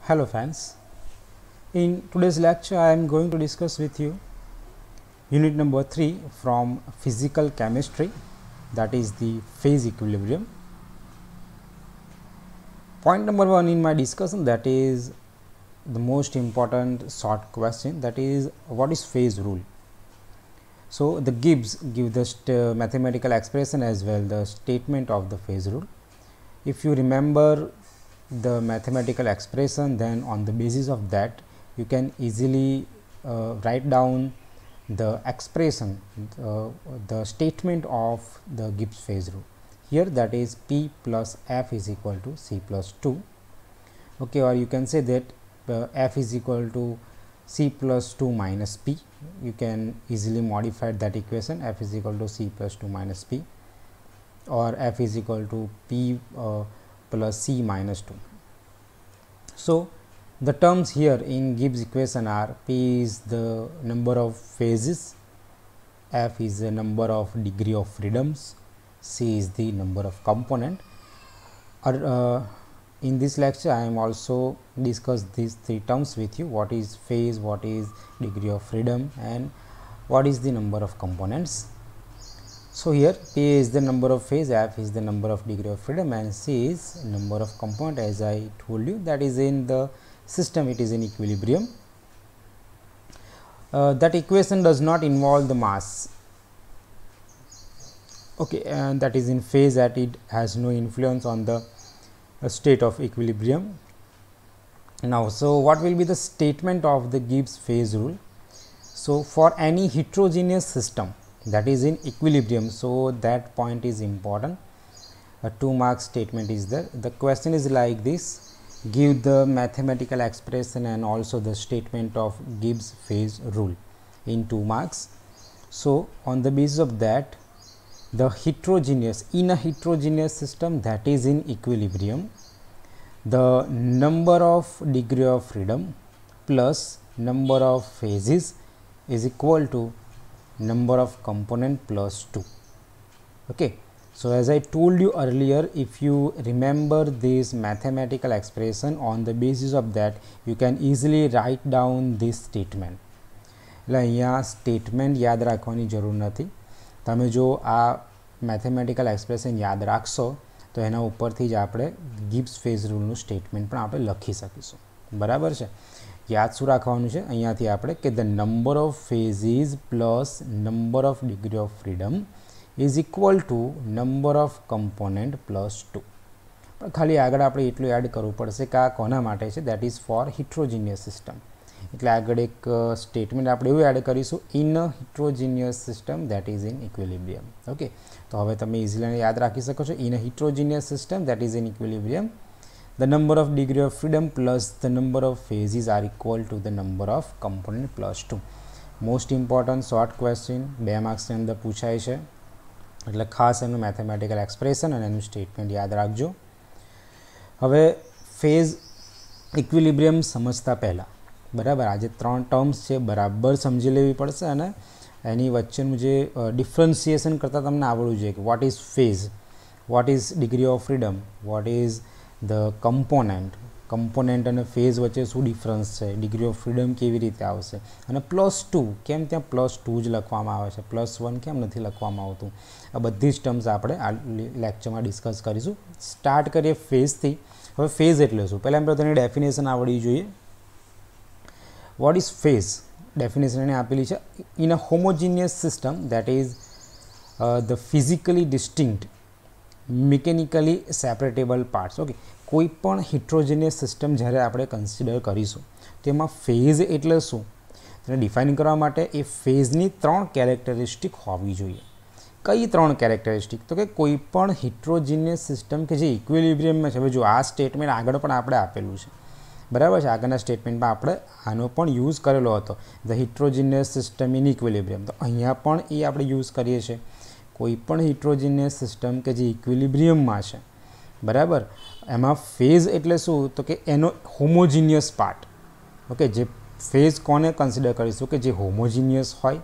Hello friends, in today's lecture I am going to discuss with you unit number 3 from physical chemistry, that is the phase equilibrium. Point number 1 in my discussion, that is the most important short question, that is what is phase rule. So the Gibbs give the mathematical expression as well the statement of the phase rule. If you remember the mathematical expression, then on the basis of that you can easily write down the expression, the statement of the Gibbs phase rule. Here that is P plus F is equal to C plus 2, okay, or you can say that F is equal to C plus 2 minus P. You can easily modify that equation, F is equal to C plus 2 minus P, or F is equal to P plus C minus 2. So the terms here in Gibbs equation are P is the number of phases, F is the number of degree of freedoms, C is the number of component. In this lecture I am also discuss these three terms with you: what is phase, what is degree of freedom, and what is the number of components. So here P is the number of phase, F is the number of degree of freedom, and C is number of component. As I told you, that is in the system, it is in equilibrium. That equation does not involve the mass, okay, and that is in phase, that it has no influence on the state of equilibrium. Now, so what will be the statement of the Gibbs phase rule? So for any heterogeneous system that is in equilibrium, so that point is important, a 2-mark statement is there. The question is like this: give the mathematical expression and also the statement of Gibbs phase rule in 2 marks. So on the basis of that, the heterogeneous, in a heterogeneous system that is in equilibrium, the number of degree of freedom plus number of phases is equal to number of component plus 2. Okay, so as I told you earlier, if you remember this mathematical expression, on the basis of that you can easily write down this statement. એટલે અહીંયા statement યાદ રાખવાની જરૂર નથી. તમે જો આ mathematical expression યાદ રાખશો તો એના ઉપરથી જ આપણે ગિબ્સ ફેઝ રૂલનું સ્ટેટમેન્ટ પણ આપણે લખી શકીશું. બરાબર છે? યાદ શું રાખવાનું છે અહીંયાથી આપણે કે the number of ફેઝિસ plus number of degree of freedom is equal two number of component plus 2. પણ ખાલી આગળ આપણે એટલું એડ કરવું પડશે કે આ કોના માટે છે, that is for heterogeneous system. એટલે આગળ એક સ્ટેટમેન્ટ આપણે એવું એડ કરીશું: in a heterogeneous system that is in equilibrium. Okay, તો હવે તમે ઇઝીલી યાદ રાખી શકો છો: in a heterogeneous system that is in equilibrium, the number of degree of freedom plus the number of phases are equal to the number of component plus 2. Most important short question, 2 marks ની અંદર પૂછાય છે, એટલે ખાસ એનું mathematical expression અને એનું statement યાદ રાખજો. હવે ફેઝ ઇક્વિલિબ્રિયમ સમજતા પહેલાં, બરાબર, આ જે 3 ટર્મ્સ છે બરાબર સમજી લેવી પડશે અને એની વચ્ચેનું જે ડિફરન્સિએશન કરતાં તમને આવડવું જોઈએ કે what is phase, what is degree of freedom, vote is the component અને ફેઝ વચ્ચે શું ડિફરન્સ છે, ડિગ્રી ઓફ ફ્રીડમ કેવી રીતે આવશે, અને +2 કેમ ત્યાં +2 જ લખવામાં આવે છે, +1 કેમ નથી લખવામાં આવતું. આ બધી જ ટર્મ્સ આપણે આ લેક્ચરમાં ડિસ્કસ કરીશું. સ્ટાર્ટ કરીએ ફેઝથી. હવે ફેઝ એટલે શું? પહેલાં આપણે તેની ડેફિનેશન આવડવી જોઈએ. What is phase? ડેફિનેશન એને આપેલી છે: in a homogeneous system that is the physically distinct mechanically separable parts. Okay, કોઈ પણ હિટ્રોજેનિયસ સિસ્ટમ જ્યારે આપણે કન્સિડર કરીશું તેમાં ફેઝ એટલે શું તેને ડિફાઇન કરવા માટે એ ફેઝની 3 કેરેક્ટરિસ્ટિક હોવી જોઈએ. કઈ 3 કેરેક્ટરિસ્ટિક? તો કે કોઈ પણ હિટ્રોજેનિયસ સિસ્ટમ કે જે ઇક્વિલિબ્રિયમમાં છે. હવે જો આ સ્ટેટમેન્ટ આગળ પણ આપણે આપેલું છે, બરાબર છે, આગળના સ્ટેટમેન્ટમાં આપણે આનો પણ યુઝ કરેલો હતો, ધ હિટ્રોજેનિયસ સિસ્ટમ ઇન ઇક્વિલિબ્રિયમ. તો અહીંયા પણ એ આપણે યુઝ કરીએ છીએ. કોઈ પણ હિટ્રોજેનિયસ સિસ્ટમ કે જે ઇક્વિલિબ્રિયમમાં છે, બરાબર, એમાં ફેઝ એટલે શું? તો કે એનો હોમોજીનિયસ પાર્ટ. ઓકે, જે ફેઝ કોને કન્સિડર કરીશું? કે જે હોમોજીનિયસ હોય,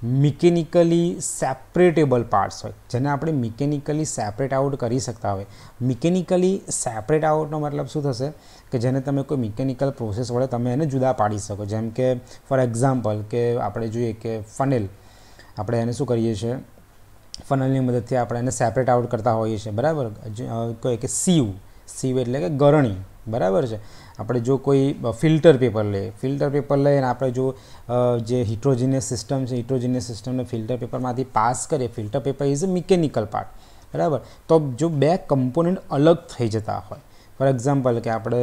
મિકેનિકલી સેપરેટેબલ પાર્ટ્સ હોય, જેને આપણે મિકેનિકલી સેપરેટ આઉટ કરી શકતા હોય. મિકેનિકલી સેપરેટ આઉટનો મતલબ શું થશે કે જેને તમે કોઈ મિકેનિકલ પ્રોસેસ વડે તમે એને જુદા પાડી શકો. જેમ કે ફોર એક્ઝામ્પલ કે આપણે જોઈએ કે ફનેલ, આપણે એને શું કરીએ છીએ, ફનલની મદદથી આપણે એને સેપરેટ આઉટ કરતા હોઈએ છીએ, બરાબર. કહે કે સીવ એટલે કે ગરણી, બરાબર છે. આપણે જો કોઈ ફિલ્ટર પેપર લઈએ અને આપણે જો જે હિટ્રોજીનિયસ સિસ્ટમ છે, હિટ્રોજીનિયસ સિસ્ટમને ફિલ્ટર પેપરમાંથી પાસ કરીએ, filter paper is a mechanical part, બરાબર. તો જો બે કમ્પોનન્ટ અલગ થઈ જતા હોય, ફોર એક્ઝામ્પલ કે આપણે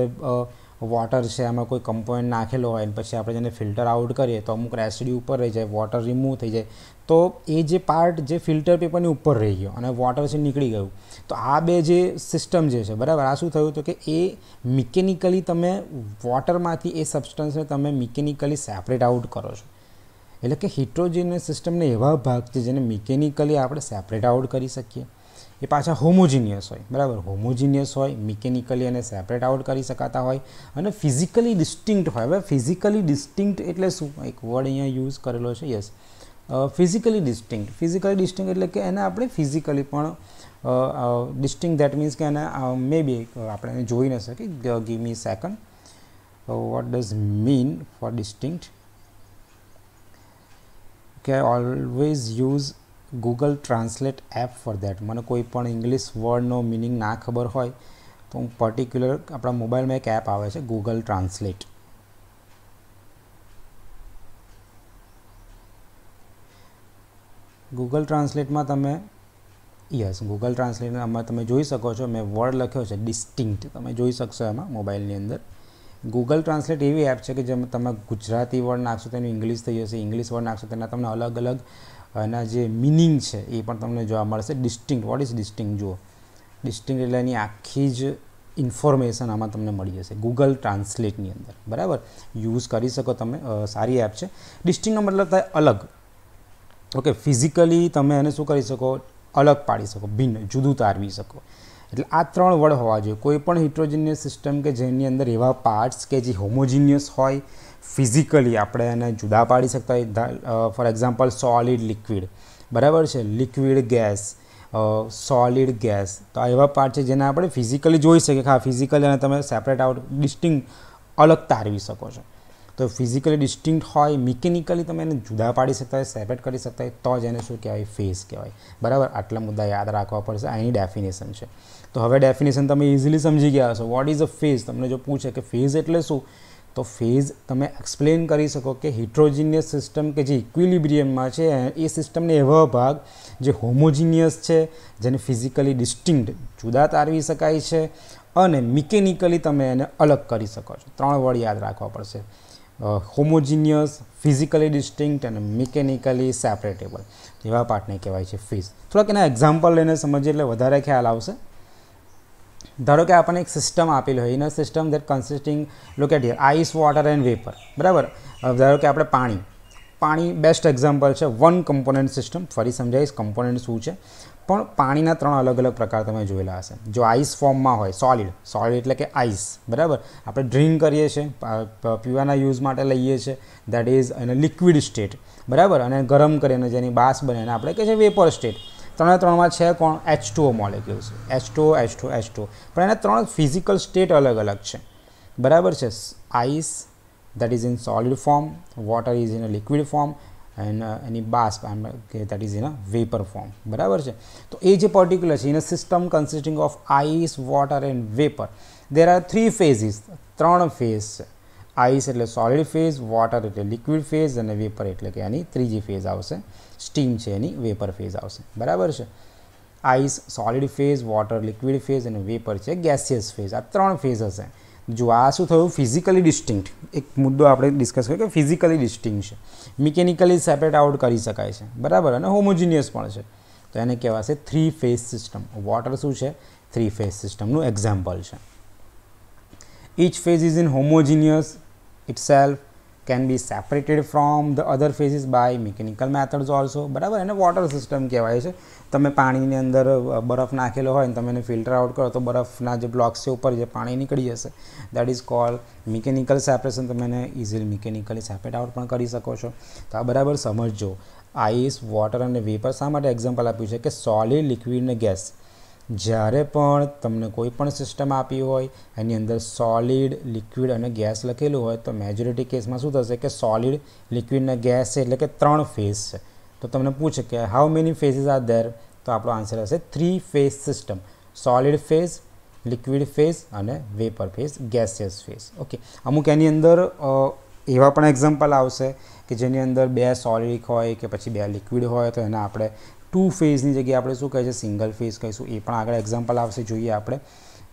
વોટર છે, એમાં કોઈ કમ્પોનન્ટ નાખેલો હોય અને પછી આપણે જેને ફિલ્ટર આઉટ કરીએ તો અમુક રેસિડ્યુ ઉપર રહી જાય, વોટર રિમૂવ થઈ જાય, તો એ જે પાર્ટ જે ફિલ્ટર પેપરની ઉપર રહી ગયો અને વોટર છે નીકળી ગયું. તો આ બે જે સિસ્ટમ જે છે, બરાબર, આ શું થયું તો કે એ મિકેનિકલી તમે વોટરમાંથી એ સબસ્ટન્સને તમે મિકેનિકલી સેપરેટ આઉટ કરો છો. એટલે કે હિટ્રોજીનિયસ સિસ્ટમને એવા ભાગ છે જેને મિકેનિકલી આપણે સેપરેટ આઉટ કરી શકીએ. એ પાછા હોમોજીનિયસ હોય, બરાબર. હોમોજીનિયસ હોય, મિકેનિકલી એને સેપરેટ આઉટ કરી શકાતા હોય અને ફિઝિકલી ડિસ્ટિંક્ટ હોય. હવે ફિઝિકલી ડિસ્ટિંક્ટ એટલે શું? એક વર્ડ અહીંયા યુઝ કરેલો છે, યસ, ફિઝિકલી ડિસ્ટિંક્ટ એટલે કે એને આપણે ફિઝિકલી પણ ડિસ્ટિંક્ટ, દેટ મીન્સ કે એને મે બી આપણે એને જોઈ ન શકીએ. Give me second. What does mean for distinct? કે always use Google translate app for that. મને કોઈ પણ ઇંગ્લિશ વર્ડનો મિનિંગ ના ખબર હોય તો હું પર્ટિક્યુલર આપણા મોબાઈલમાં એક એપ આવે છે ગૂગલ ટ્રાન્સલેટ. ગૂગલ ટ્રાન્સલેટમાં તમે ગૂગલ ટ્રાન્સલેટમાં તમે જોઈ શકો છો, મેં વર્ડ લખ્યો છે ડિસ્ટિંક્ટ, તમે જોઈ શકશો એમાં મોબાઈલની અંદર. ગૂગલ ટ્રાન્સલેટ એવી એપ છે કે જેમાં તમે ગુજરાતી વર્ડ નાખશો તો એનું ઇંગ્લિશ થઈ જશે, ઇંગ્લિશ વર્ડ નાખશો તેના તમને અલગ અલગ એના જે મિનિંગ છે એ પણ તમને જોવા મળશે. ડિસ્ટિંક્ટ, વોટ ઇઝ ડિસ્ટિંક્ટ? જુઓ, ડિસ્ટિંક્ટ એટલે એની આખી જ ઇન્ફોર્મેશન આમાં તમને મળી જશે ગૂગલ ટ્રાન્સલેટની અંદર, બરાબર. યુઝ કરી શકો તમે, સારી એપ છે. ડિસ્ટિંક્ટનો મતલબ થાય અલગ. ઓકે, ફિઝિકલી તમે એને શું કરી શકો? અલગ પાડી શકો, ભિન્ન, જુદું તારવી શકો. એટલે આ ત્રણ વર્ડ હોવા જોઈએ. કોઈ પણ હિટ્રોજીનિયસ સિસ્ટમ કે જેની અંદર એવા પાર્ટ્સ કે જે હોમોજીનિયસ હોય, ફિઝિકલી આપણે એને જુદા પાડી શકતા હોય. ફોર એક્ઝામ્પલ સોલિડ લિક્વિડ, બરાબર છે, લિક્વિડ ગેસ, સોલિડ ગેસ. તો આ એવા પાર્ટ છે જેને આપણે ફિઝિકલી જોઈ શકીએ. હા, ફિઝિકલી અને તમે સેપરેટ આઉટ, ડિસ્ટિંક્ટ, અલગ તારવી શકો છો. તો ફિઝિકલી ડિસ્ટિંક્ટ હોય, મિકેનિકલી તમે એને જુદા પાડી શકતા હોય, સેપરેટ કરી શકતા હોય, તો જ એને શું કહેવાય? ફેઝ કહેવાય, બરાબર. આટલા મુદ્દા યાદ રાખવા પડશે. આની ડેફિનેશન છે. તો હવે ડેફિનેશન તમે ઇઝીલી સમજી ગયા હશો. What is a phase? તમને જો પૂછે કે ફેઝ એટલે શું, તો ફેઝ તમે એક્સપ્લેન કરી શકો કે હિટ્રોજીનિયસ સિસ્ટમ કે જે ઇક્વિલિબ્રિયમમાં છે એ સિસ્ટમને એવા ભાગ જે હોમોજીનિયસ છે, જેને ફિઝિકલી ડિસ્ટિંક્ટ, જુદા તારવી શકાય છે, અને મિકેનિકલી તમે એને અલગ કરી શકો છો. ત્રણ વર્ડ યાદ રાખવા પડશે: હોમોજીનિયસ, ફિઝિકલી ડિસ્ટિંક્ટ અને મિકેનિકલી સેપરેટેબલ. એવા પાર્ટને કહેવાય છે ફેઝ. થોડાક એના એક્ઝામ્પલ લઈને સમજીએ એટલે વધારે ખ્યાલ આવશે. ધારો કે આપણને એક સિસ્ટમ આપેલી હોય, in a system that consisting, look at here, ice, water and vapour, બરાબર. ધારો કે આપણે પાણી બેસ્ટ એક્ઝામ્પલ છે. One component system. ફરી સમજાવીશ કમ્પોનન્ટ શું છે. પણ પાણીના ત્રણ અલગ અલગ પ્રકાર તમે જોયેલા હશે. જો આઈસ ફોર્મમાં હોય, સોલિડ એટલે કે આઈસ, બરાબર. આપણે ડ્રિંક કરીએ છીએ, પીવાના યુઝ માટે લઈએ છીએ, દેટ ઇઝ એને લિક્વિડ સ્ટેટ, બરાબર. અને ગરમ કરીને જેની બાસ બને એને આપણે કહે છે વેપર સ્ટેટ. ત્રણમાં છે કોણ? H2O molecules, H2O. પણ એના ત્રણ ફિઝિકલ સ્ટેટ અલગ અલગ છે, બરાબર છે. Ice that is in solid form, water is in a liquid form, and એની બાસ્પ that is in a vapour form, બરાબર છે. તો એ જે પર્ટિક્યુલર છે, in a system consisting of ice, water and vapour, there are 3 phases, 3 phase છે. Ice એટલે સોલિડ ફેઝ, વોટર એટલે લિક્વિડ ફેઝ, અને વેપર એટલે કે એની ત્રીજી ફેઝ આવશે, સ્ટીમ છે એની વેપર ફેઝ આવશે, બરાબર છે. Ice solid phase, water liquid phase અને વેપર છે ગેસિયસ ફેઝ. આ 3 ફેઝ હશે. જો આ શું થયું? Physically distinct. એક મુદ્દો આપણે ડિસ્કસ કર્યો કે ફિઝિકલી ડિસ્ટિંક્ટ છે, મિકેનિકલી સેપરેટ આઉટ કરી શકાય છે, બરાબર, અને હોમોજીનિયસ પણ છે. તો એને કહેવાશે 3 ફેઝ સિસ્ટમ. વોટર શું છે? 3 ફેઝ સિસ્ટમનું એક્ઝામ્પલ છે. Each phase is in homogeneous itself, can be separated from the other phases by mechanical methods also, બરાબર. એને વોટર સિસ્ટમ કહેવાય છે. તમે પાણીની અંદર બરફ નાખેલો હોય ને તમે એને ફિલ્ટર આઉટ કરો તો બરફના જે બ્લોક્સ છે ઉપર જે પાણી નીકળી જશે, that is called mechanical separation. તમે એને ઇઝીલી મિકેનિકલી સેપરેટ આઉટ પણ કરી શકો છો. તો આ બરાબર સમજજો. આઈસ, વોટર અને વેપર શા માટે એક્ઝામ્પલ આપ્યું છે કે સોલિડ, લિક્વિડ ને ગેસ. જ્યારે પણ તમને કોઈ પણ સિસ્ટમ આપી હોય એની અંદર સોલિડ, લિક્વિડ અને ગેસ લખેલું હોય તો મેજોરિટી કેસમાં શું થશે કે સોલિડ, લિક્વિડ અને ગેસ છે એટલે કે 3 ફેઝ છે. તો તમને પૂછે કે how many phases are there, તો આપણો આન્સર હશે 3 phase system. Solid phase, liquid phase અને vapour phase, gaseous phase. Okay, અમુક એની અંદર એવા પણ એક્ઝામ્પલ આવશે કે જેની અંદર 2 સોલિડ હોય કે પછી 2 લિક્વિડ હોય તો એને આપણે 2 ફેઝની જગ્યાએ આપણે શું કહે છે સિંગલ ફેઝ કહીશું. એ પણ આગળ એક્ઝામ્પલ આવશે, જોઈએ આપણે.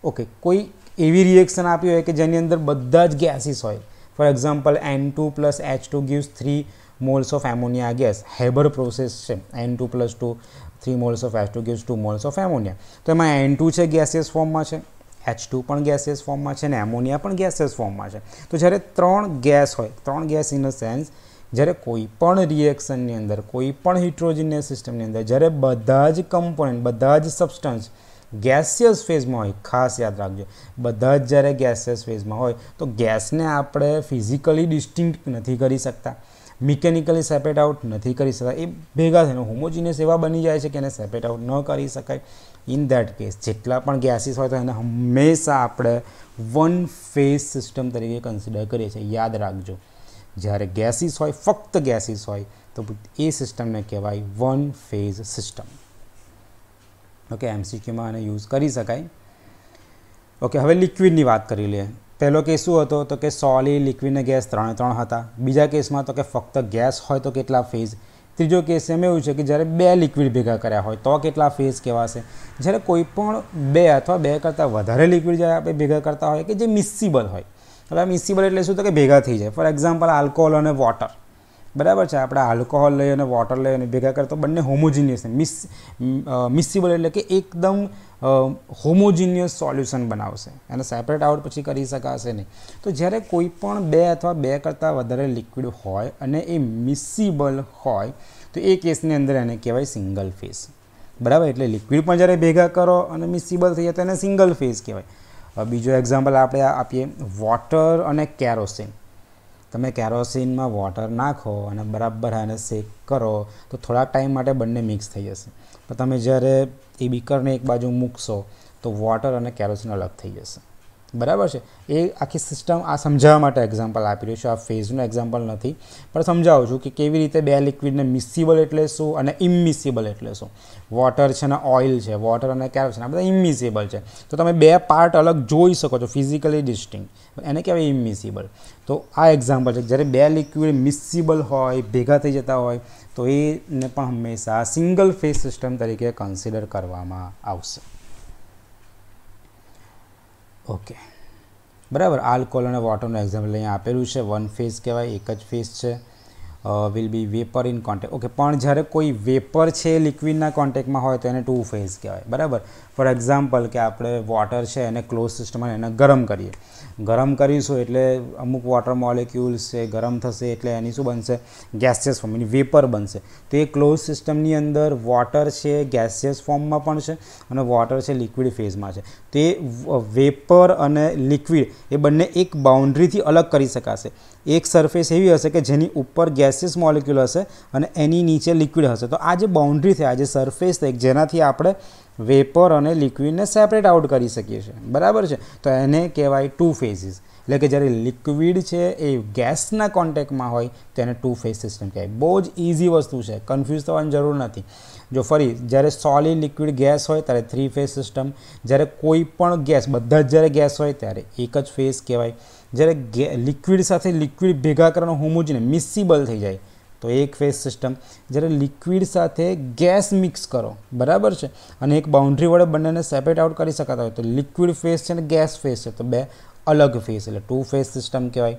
ઓકે, કોઈ એવી રિએક્શન આપી હોય કે જેની અંદર બધા જ ગેસીસ હોય. For example N2 + H2 gives 3 moles of ammonia gas. Haber process છે. N2 + 2 3 moles of H2 gives 2 moles of ammonia. તો એમાં N2 છે ગેસિયસ ફોર્મમાં છે, H2 પણ ગેસિયસ ફોર્મમાં છે અને એમોનિયા પણ ગેસિયસ ફોર્મમાં છે. તો જ્યારે 3 ગેસ હોય, 3 ગેસ ઇન અ સેન્સ, જ્યારે કોઈ પણ રિએક્શનની અંદર, કોઈ પણ હિટ્રોજિનિયસ સિસ્ટમની અંદર જ્યારે બધા જ કમ્પોનન્ટ, બધા જ સબસ્ટન્સ ગેસિયસ ફેઝમાં હોય, ખાસ યાદ રાખજો, બધા જ જ્યારે ગેસિયસ ફેઝમાં હોય તો ગેસને આપણે ફિઝિકલી ડિસ્ટિંક્ટ નથી કરી શકતા, મિકેનિકલી સેપરેટ આઉટ નથી કરી શકતા. એ ભેગા થઈને હોમોજીનિયસ એવા બની જાય છે કે એને સેપરેટ આઉટ ન કરી શકાય. ઇન દેટ કેસ જેટલા પણ ગેસીસ હોય તો એને હંમેશા આપણે 1 ફેઝ સિસ્ટમ તરીકે કન્સિડર કરીએ છીએ. યાદ રાખજો, જ્યારે ગેસીસ હોય, ફક્ત ગેસીસ હોય તો એ સિસ્ટમને કહેવાય 1 ફેઝ સિસ્ટમ. ઓકે, એમસીક્યુમાં આને યુઝ કરી શકાય. ઓકે, હવે લિક્વિડની વાત કરી લઈએ. પહેલો કેસ શું હતો તો કે સોલિડ, લિક્વિડ ને ગેસ 3 હતા. બીજા કેસમાં તો કે ફક્ત ગેસ હોય તો કેટલા ફેઝ. ત્રીજો કેસ એમ એવું છે કે જ્યારે 2 લિક્વિડ ભેગા કર્યા હોય તો કેટલા ફેઝ કહેવાશે. જ્યારે કોઈ પણ 2 અથવા 2 કરતાં વધારે લિક્વિડ જ્યારે આપણે ભેગા કરતા હોય કે જે મિક્સિબલ હોય. હવે મિક્સિબલ એટલે શું તો કે ભેગા થઈ જાય. ફોર એક્ઝામ્પલ આલ્કોહોલ અને વોટર, બરાબર છે. આપણે આલ્કોહોલ લઈએ અને વોટર લઈએ અને ભેગા કરીએ તો બંને હોમોજીનિયસ. મિક્સિબલ એટલે કે એકદમ હોમોજીનિયસ સોલ્યુશન બનાવશે, એને સેપરેટ આઉટ પછી કરી શકાશે નહીં. તો જ્યારે કોઈ પણ 2 અથવા 2 કરતાં વધારે લિક્વિડ હોય અને એ મિક્સિબલ હોય તો એ કેસની અંદર એને કહેવાય સિંગલ ફેઝ, બરાબર. એટલે લિક્વિડ પણ જ્યારે ભેગા કરો અને મિક્સિબલ થઈ જાય તો એને સિંગલ ફેઝ કહેવાય. બીજો એક્ઝામ્પલ આપણે આપીએ, વોટર અને કેરોસીન. તમે કેરોસીનમાં વોટર નાખો અને બરાબર એને શેક કરો તો થોડાક ટાઈમ માટે બંને મિક્સ થઈ જશે. પણ તમે જ્યારે એ બીકરને એક બાજુ મૂકશો તો વોટર અને કેરોસીન અલગ થઈ જશે, બરાબર છે. એ આખી સિસ્ટમ આ સમજાવવા માટે એક્ઝામ્પલ આપી રહ્યું છું. આ ફેઝનું એક્ઝામ્પલ નથી પણ સમજાવું છું કે કેવી રીતે 2 લિક્વિડને મિક્સિબલ એટલે શું અને ઇમિક્સિબલ એટલે શું. વોટર છે અને ઓઇલ છે, વોટર અને કેરોસીન આ બધા ઇમિક્સિબલ છે. તો તમે 2 પાર્ટ અલગ જોઈ શકો છો, ફિઝિકલી ડિસ્ટિંક્ટ, એને કહેવાય ઇમિક્સિબલ. તો આ એક્ઝામ્પલ છે જ્યારે 2 લિક્વિડ મિક્સિબલ હોય, ભેગા થઈ જતા હોય તો એને પણ હંમેશા સિંગલ ફેઝ સિસ્ટમ તરીકે કન્સિડર કરવામાં આવશે. ઓકે, બરાબર. આલ્કોહોલ અને વોટરનું એક્ઝામ્પલ અહીંયા આપેલું છે. 1 ફેઝ કહેવાય, એક જ ફેઝ છે. Will be vapour in contact. Okay, પણ જ્યારે કોઈ વેપર છે લિક્વિડના કોન્ટેક્ટમાં હોય તો એને 2 ફેઝ કહેવાય, બરાબર. ફોર એક્ઝામ્પલ કે આપણે વોટર છે એને ક્લોઝ સિસ્ટમમાં એને ગરમ કરીએ, ગરમ કરીશું એટલે અમુક વોટર મોલેક્યુલ્સ છે ગરમ થશે એટલે એની શું બનશે, ગેસિયસ ફોર્મ, એની વેપર બનશે. તો એ ક્લોઝ સિસ્ટમની અંદર વોટર છે ગેસિયસ ફોર્મમાં પણ છે અને વોટર છે લિક્વિડ ફેઝમાં છે. તો એ વેપર અને લિક્વિડ એ બંને એક બાઉન્ડ્રીથી અલગ કરી શકાશે. એક સરફેસ એવી હશે કે જેની ઉપર ગેસિયસ મોલેક્યુલ હશે અને એની નીચે લિક્વિડ હશે. તો આ જે બાઉન્ડ્રી છે, આ જે સરફેસ છે જેનાથી આપણે વેપર અને લિક્વિડને સેપરેટ આઉટ કરી શકીએ છીએ, બરાબર છે. તો એને કહેવાય 2 ફેઝિસ. એટલે કે જ્યારે લિક્વિડ છે એ ગેસના કોન્ટેક્ટમાં હોય તો એને 2 ફેઝ સિસ્ટમ કહેવાય. બહુ જ ઇઝી વસ્તુ છે, કન્ફ્યુઝ થવાની જરૂર નથી. જો ફરી જ્યારે સોલિડ, લિક્વિડ, ગેસ હોય ત્યારે 3 ફેઝ સિસ્ટમ. જ્યારે કોઈ પણ ગેસ, બધા જ જ્યારે ગેસ હોય ત્યારે એક જ ફેઝ કહેવાય. જ્યારે લિક્વિડ સાથે લિક્વિડ ભેગા કરવાનો હોમોજીનિયસ મિક્સિબલ થઈ જાય તો એક ફેઝ સિસ્ટમ. જ્યારે લિક્વિડ સાથે ગેસ મિક્સ કરો, બરાબર છે, અને એક બાઉન્ડ્રી વડે બંનેને સેપરેટ આઉટ કરી શકાતા હોય તો લિક્વિડ ફેઝ છે અને ગેસ ફેઝ છે તો 2 અલગ ફેઝ એટલે 2 ફેઝ સિસ્ટમ કહેવાય.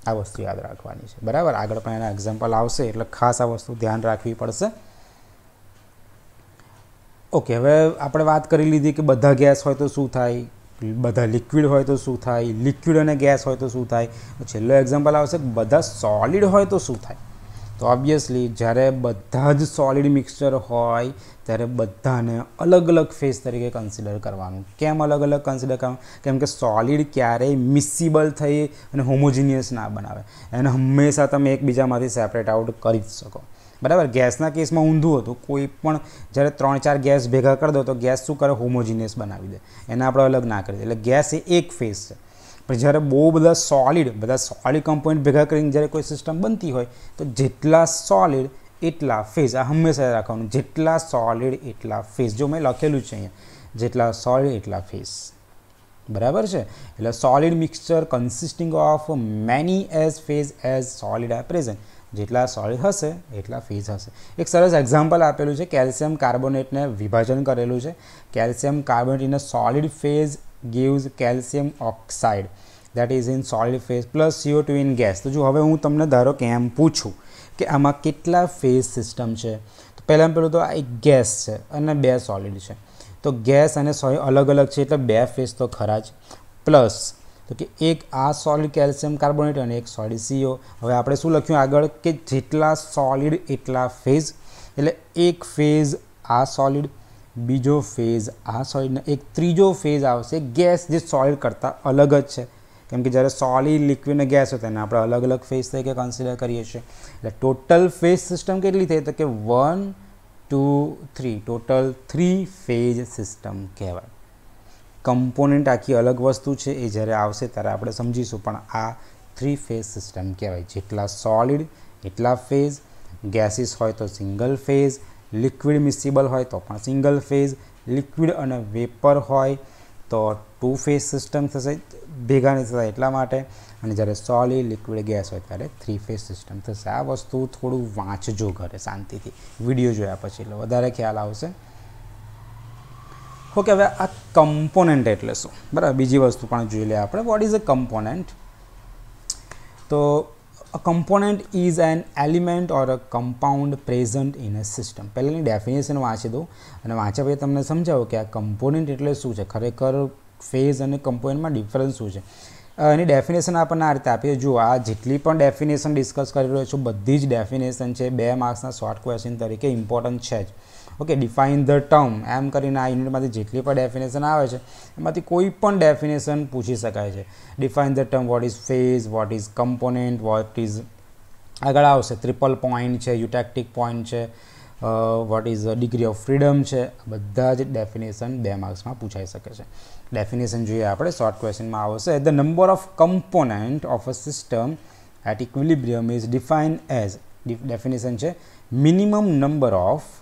આ વસ્તુ યાદ રાખવાની છે, બરાબર. આગળ પણ એના એક્ઝામ્પલ આવશે એટલે ખાસ આ વસ્તુ ધ્યાન રાખવી પડશે. ઓકે, હવે આપણે વાત કરી લીધી કે બધા ગેસ હોય તો શું થાય, બધા લિક્વિડ હોય તો શું થાય, લિક્વિડ અને ગેસ હોય તો શું થાય. છેલ્લો એક્ઝામ્પલ આવશે બધા સોલિડ હોય તો શું થાય. તો ઓબ્વિયસલી જ્યારે બધા જ સોલિડ મિક્સચર હોય ત્યારે બધાને અલગ અલગ ફેઝ તરીકે કન્સિડર કરવાનું. કેમ અલગ અલગ કન્સિડર કરવાનું? કેમ કે સોલિડ ક્યારેય મિક્સિબલ થઈ અને હોમોજીનિયસ ના બનાવે, એને હંમેશા તમે એકબીજામાંથી સેપરેટ આઉટ કરી જ શકો. बराबर। गैसना केस में ऊंधू हतुं, कोईपण ज्यारे 3-4 गैस भेगा कर दो तो गैस शुं करे, होमोजीनियस बनावी दे, एने आपणे अलग ना करी दे। एटले गैस ए एक फेज छे। पण ज्यारे बहु बधा सॉलिड कम्पोनન્ટ भेगा करीने ज्यारे कोई सिस्टम बनती होय तो जेटला सॉलिड एटला फेज, आ हमेशा याद राखवानुं, जेटला सॉलिड एटला फेज। जो मैं लखेलुं छे अहींया, जेटला सॉलिड एटला फेज, बराबर है। એટલે solid mixture consisting of many as phase as solid are present, જેટલા सॉलिड હશે એટલા फेज હશે। एक सरस एक्जाम्पल आपेलू है, कैल्शियम कार्बोनेट ने विभाजन करेलू है। Calcium carbonate in a solid phase gives calcium oxide that is in solid phase plus CO2 in gas. तो जो हवे हूँ तमने धारो कि एम पूछूँ कि आमां केटला फेज सिस्टम है, तो पहला पेલું तो आ एक गैस है अने बे सॉलिड है, तो गैस अने सॉलिड अलग अलग है, એટલે बे फेज तो खरा ज। प्लस तो कि एक आ सॉलिड कैल्शियम कार्बोनेट और एक सॉलिड CO। हवे आपणे शुं लख्युं आगळ कि जेटला सॉलिड एटला फेज, एटले एक फेज आ सॉलिड, बीजो फेज आ सॉलिड, एक त्रीजो फेज आवशे गैस जे सॉलिड करता अलग ज छे, केम कि ज्यारे सॉलिड लिक्विड ने गैस होता है आपणे अलग अलग फेज तरीके कन्सिडर करीए छीए। एटले टोटल फेज सिस्टम केटली थई, तो कि 1 2 3, टोटल 3 फेज सिस्टम कहेवाय। कम्पोनेंट आखी अलग वस्तु है, ये ज्यारे आवशे त्यारे आपणे समजीशुं, पण आ 3 फेज सिस्टम कहेवाय। जेटला सॉलिड एटला फेज, गैसीस होय तो सिंगल फेज, लिक्विड मिसिबल होय तो पण सिंगल फेज, लिक्विड अने वेपर होय तो 2 फेज सिस्टम थशे, भेगा नहीं थता एटला माटे, अने ज्यारे सॉलिड लिक्विड गैस होय त्यारे 3 फेज सिस्टम थशे। आ वस्तु थोड़ुं वाँचजो घरे शांतिथी, विडियो जोया पछी એટલે વધારે ખ્યાલ આવશે। ओके, हवे आ कम्पोनेंट एटले शुं, बराबर। बीजी वस्तु पण जोई लईए आपणे, वॉट इज अ कम्पोनेंट। तो a component is an element और a compound present in a system. पहलानी डेफिनेशन वाँची दो अने वाँच्या पछी तमने समजावो कि आ कम्पोनेंट एटले शुं छे, खरेखर फेज अने कम्पोनेंट में डिफरन्स शुं छे। एनी डेफिनेशन आपणे आ रीते आपीए। जो आ जेटली पण डेफिनेशन डिस्कस करी रह्यो छुं बधी ज डेफिनेशन छे 2 मार्क्सना शॉर्ट क्वेश्चन तरीके इम्पोर्टન્ટ छे ज। ओके, डिफाइन ध टर्म एम करीने आ युनिटमांथी जेटली पण डेफिनेशन आवे छे एमांथी कोई पण डेफिनेशन पूछी शकाय छे। डिफाइन ध term, what is phase, what is component, what is आगळ आवशे ट्रिपल पॉइंट है, यूटेक्टिक पॉइंट है, what is degree of freedom है, बधा ज डेफिनेशन 2 मार्क्स में पूछाई सके छे। डेफिनेशन जोईए आपणे, शॉर्ट क्वेश्चन में आवशे the number of component of a system at equilibrium is defined as, definition है minimum number of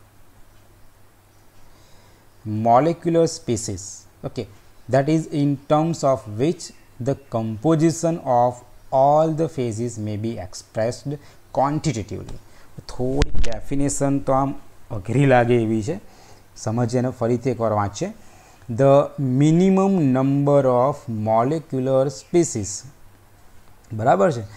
molecular species, okay, that is in terms of which the composition of all the phases may be expressed quantitatively। थोड़ी definition तो आम अघरी लागे एवी छे, समझीए ने फरीथी एकवार वाँचीए। The minimum number of molecular species, बराबर है।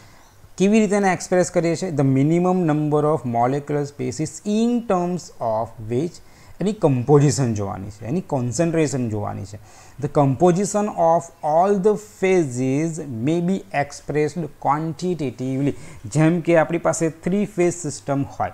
केवी रीते एने एक्सप्रेस करीए छे, the minimum number of molecular species in terms of which एनी कंपोजिशन जोवानी छे, एनी कॉन्सन्ट्रेशन जोवानी छे। The composition of all the phases may be expressed quantitatively. जेम के आपणी पासे 3 फेज सिस्टम होय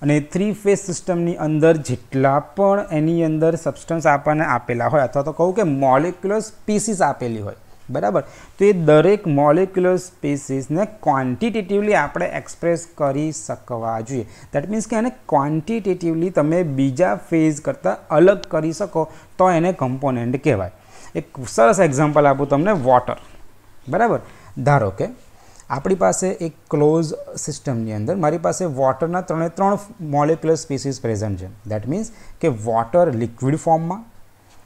अने 3 फेज सिस्टमनी अंदर जेटला पण एनी अंदर सब्सटन्स आपणे आपेला होय अथवा तो कहूँ कि मॉलिक्युलर स्पीसीज आपेली होय, बराबर। तो ये दरेक मॉलिक्युलर स्पीसीज ने क्वॉन्टिटेटिवली आपणे एक्सप्रेस करी सकवा जोईए। देट मीन्स कि एने क्वॉन्टिटेटिवली तमे बीजा फेज करता अलग करी सको तो एने कम्पोनेंट कहेवाय। एक सरस एक्जाम्पल आपू तमने, वॉटर, बराबर। धारो के आपणी पासे एक क्लोज सिस्टमनी अंदर मारी पासे वॉटरना 3 मॉलिक्युलर स्पीसीज प्रेजेंट है। देट मीन्स कि वॉटर लिक्विड फॉर्म में,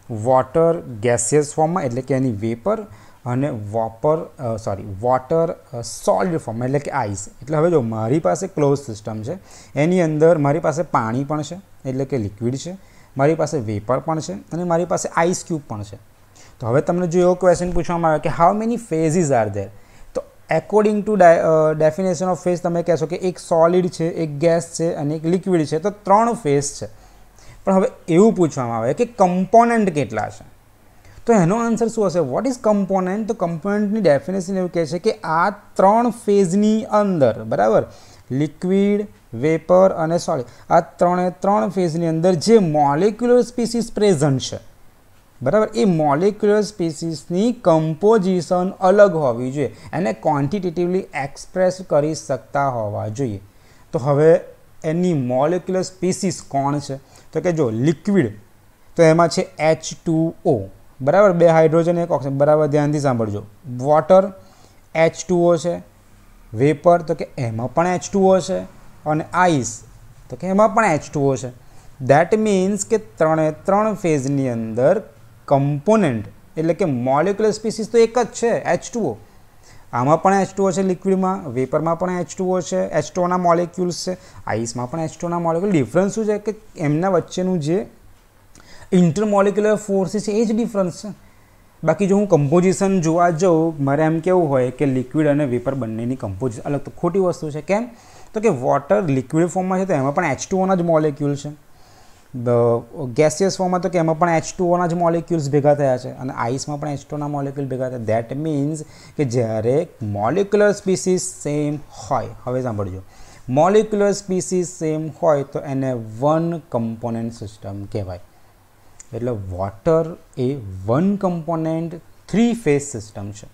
वॉटर गैसियस फॉर्म में एटले कि एनी वेपर, અને વોટર સોલિડ ફોર્મ એટલે કે આઈસ। એટલે હવે જો મારી પાસે ક્લોઝ સિસ્ટમ છે, એની અંદર મારી પાસે પાણી પણ છે એટલે કે લિક્વિડ છે, મારી પાસે વેપર પણ છે અને મારી પાસે આઈસ ક્યુબ પણ છે। તો હવે તમને જો એવો ક્વેશ્ચન પૂછવામાં આવે કે how many phases are there, તો according to definition of phase તમે કહેશો કે એક સોલિડ છે, એક ગેસ છે અને એક લિક્વિડ છે, તો 3 ફેઝ છે। પણ હવે એવું પૂછવામાં આવે કે કમ્પોનન્ટ કેટલા છે, तो एनो आंसर शू हशे, वॉट इज कम्पोनेंट। तो कम्पोनेंटनी डेफिनेशन एवुं कहे छे कि आ 3 फेजनी अंदर, बराबर, लिक्विड, वेपर अने सॉलिड, आ 3 फेजनी अंदर जे मॉलिक्युलर स्पीसीज प्रेजेंट छे, बराबर, ए मॉलिक्युलर स्पीसीजनी कंपोजिशन अलग होवी जोईए, एने क्वॉन्टिटेटिवली एक्सप्रेस करी सकता होवा जोईए। तो हवे એની મોલેક્યુલર સ્પીસીસ કોણ છે? તો કે જો લિક્વિડ તો એમાં છે H2O, બરાબર, 2 હાઇડ્રોજન 1 ઓક્સિજન, બરાબર, ધ્યાનથી સાંભળજો. વોટર H2O છે, વેપર તો કે એમાં પણ H2O છે, અને આઈસ તો કે એમાં પણ H2O છે. દેટ મીન્સ કે 3 ફેઝની અંદર કમ્પોનન્ટ એટલે કે મોલેક્યુલર સ્પીસીસ તો એક જ છે, H2O. આમાં પણ H2O છે લિક્વિડમાં, વેપરમાં પણ H2O છે, H2Oના મોલેક્યુલ્સ છે, આઈસમાં પણ H2Oના મોલેક્યુલ. ડિફરન્સ શું છે કે એમના વચ્ચેનું જે ઇન્ટરમોલેક્યુલર ફોર્સીસ છે એ જ ડિફરન્સ છે. બાકી જો હું કમ્પોઝિશન જોવા જાઉં, મારે એમ કેવું હોય કે લિક્વિડ અને વેપર બંનેની કમ્પોઝિશન અલગ, તો ખોટી વસ્તુ છે. કેમ? તો કે વોટર લિક્વિડ ફોર્મમાં છે તો એમાં પણ H2Oના જ મોલેક્યુલ છે. ગેસિયસ ફોર્મમાં તો કે એમાં પણ H2Oના જ મોલેક્યુલ્સ ભેગા થયા છે, અને આઈસમાં પણ H2Oના મોલેક્યુલ ભેગા થયા. દેટ મીન્સ કે જ્યારે મોલેક્યુલર સ્પીસીસ સેમ હોય, હવે સાંભળજો, મોલેક્યુલર સ્પીસીસ સેમ હોય તો એને વન કમ્પોનન્ટ સિસ્ટમ કહેવાય. એટલે વોટર એ વન કમ્પોનન્ટ 3 ફેઝ સિસ્ટમ છે.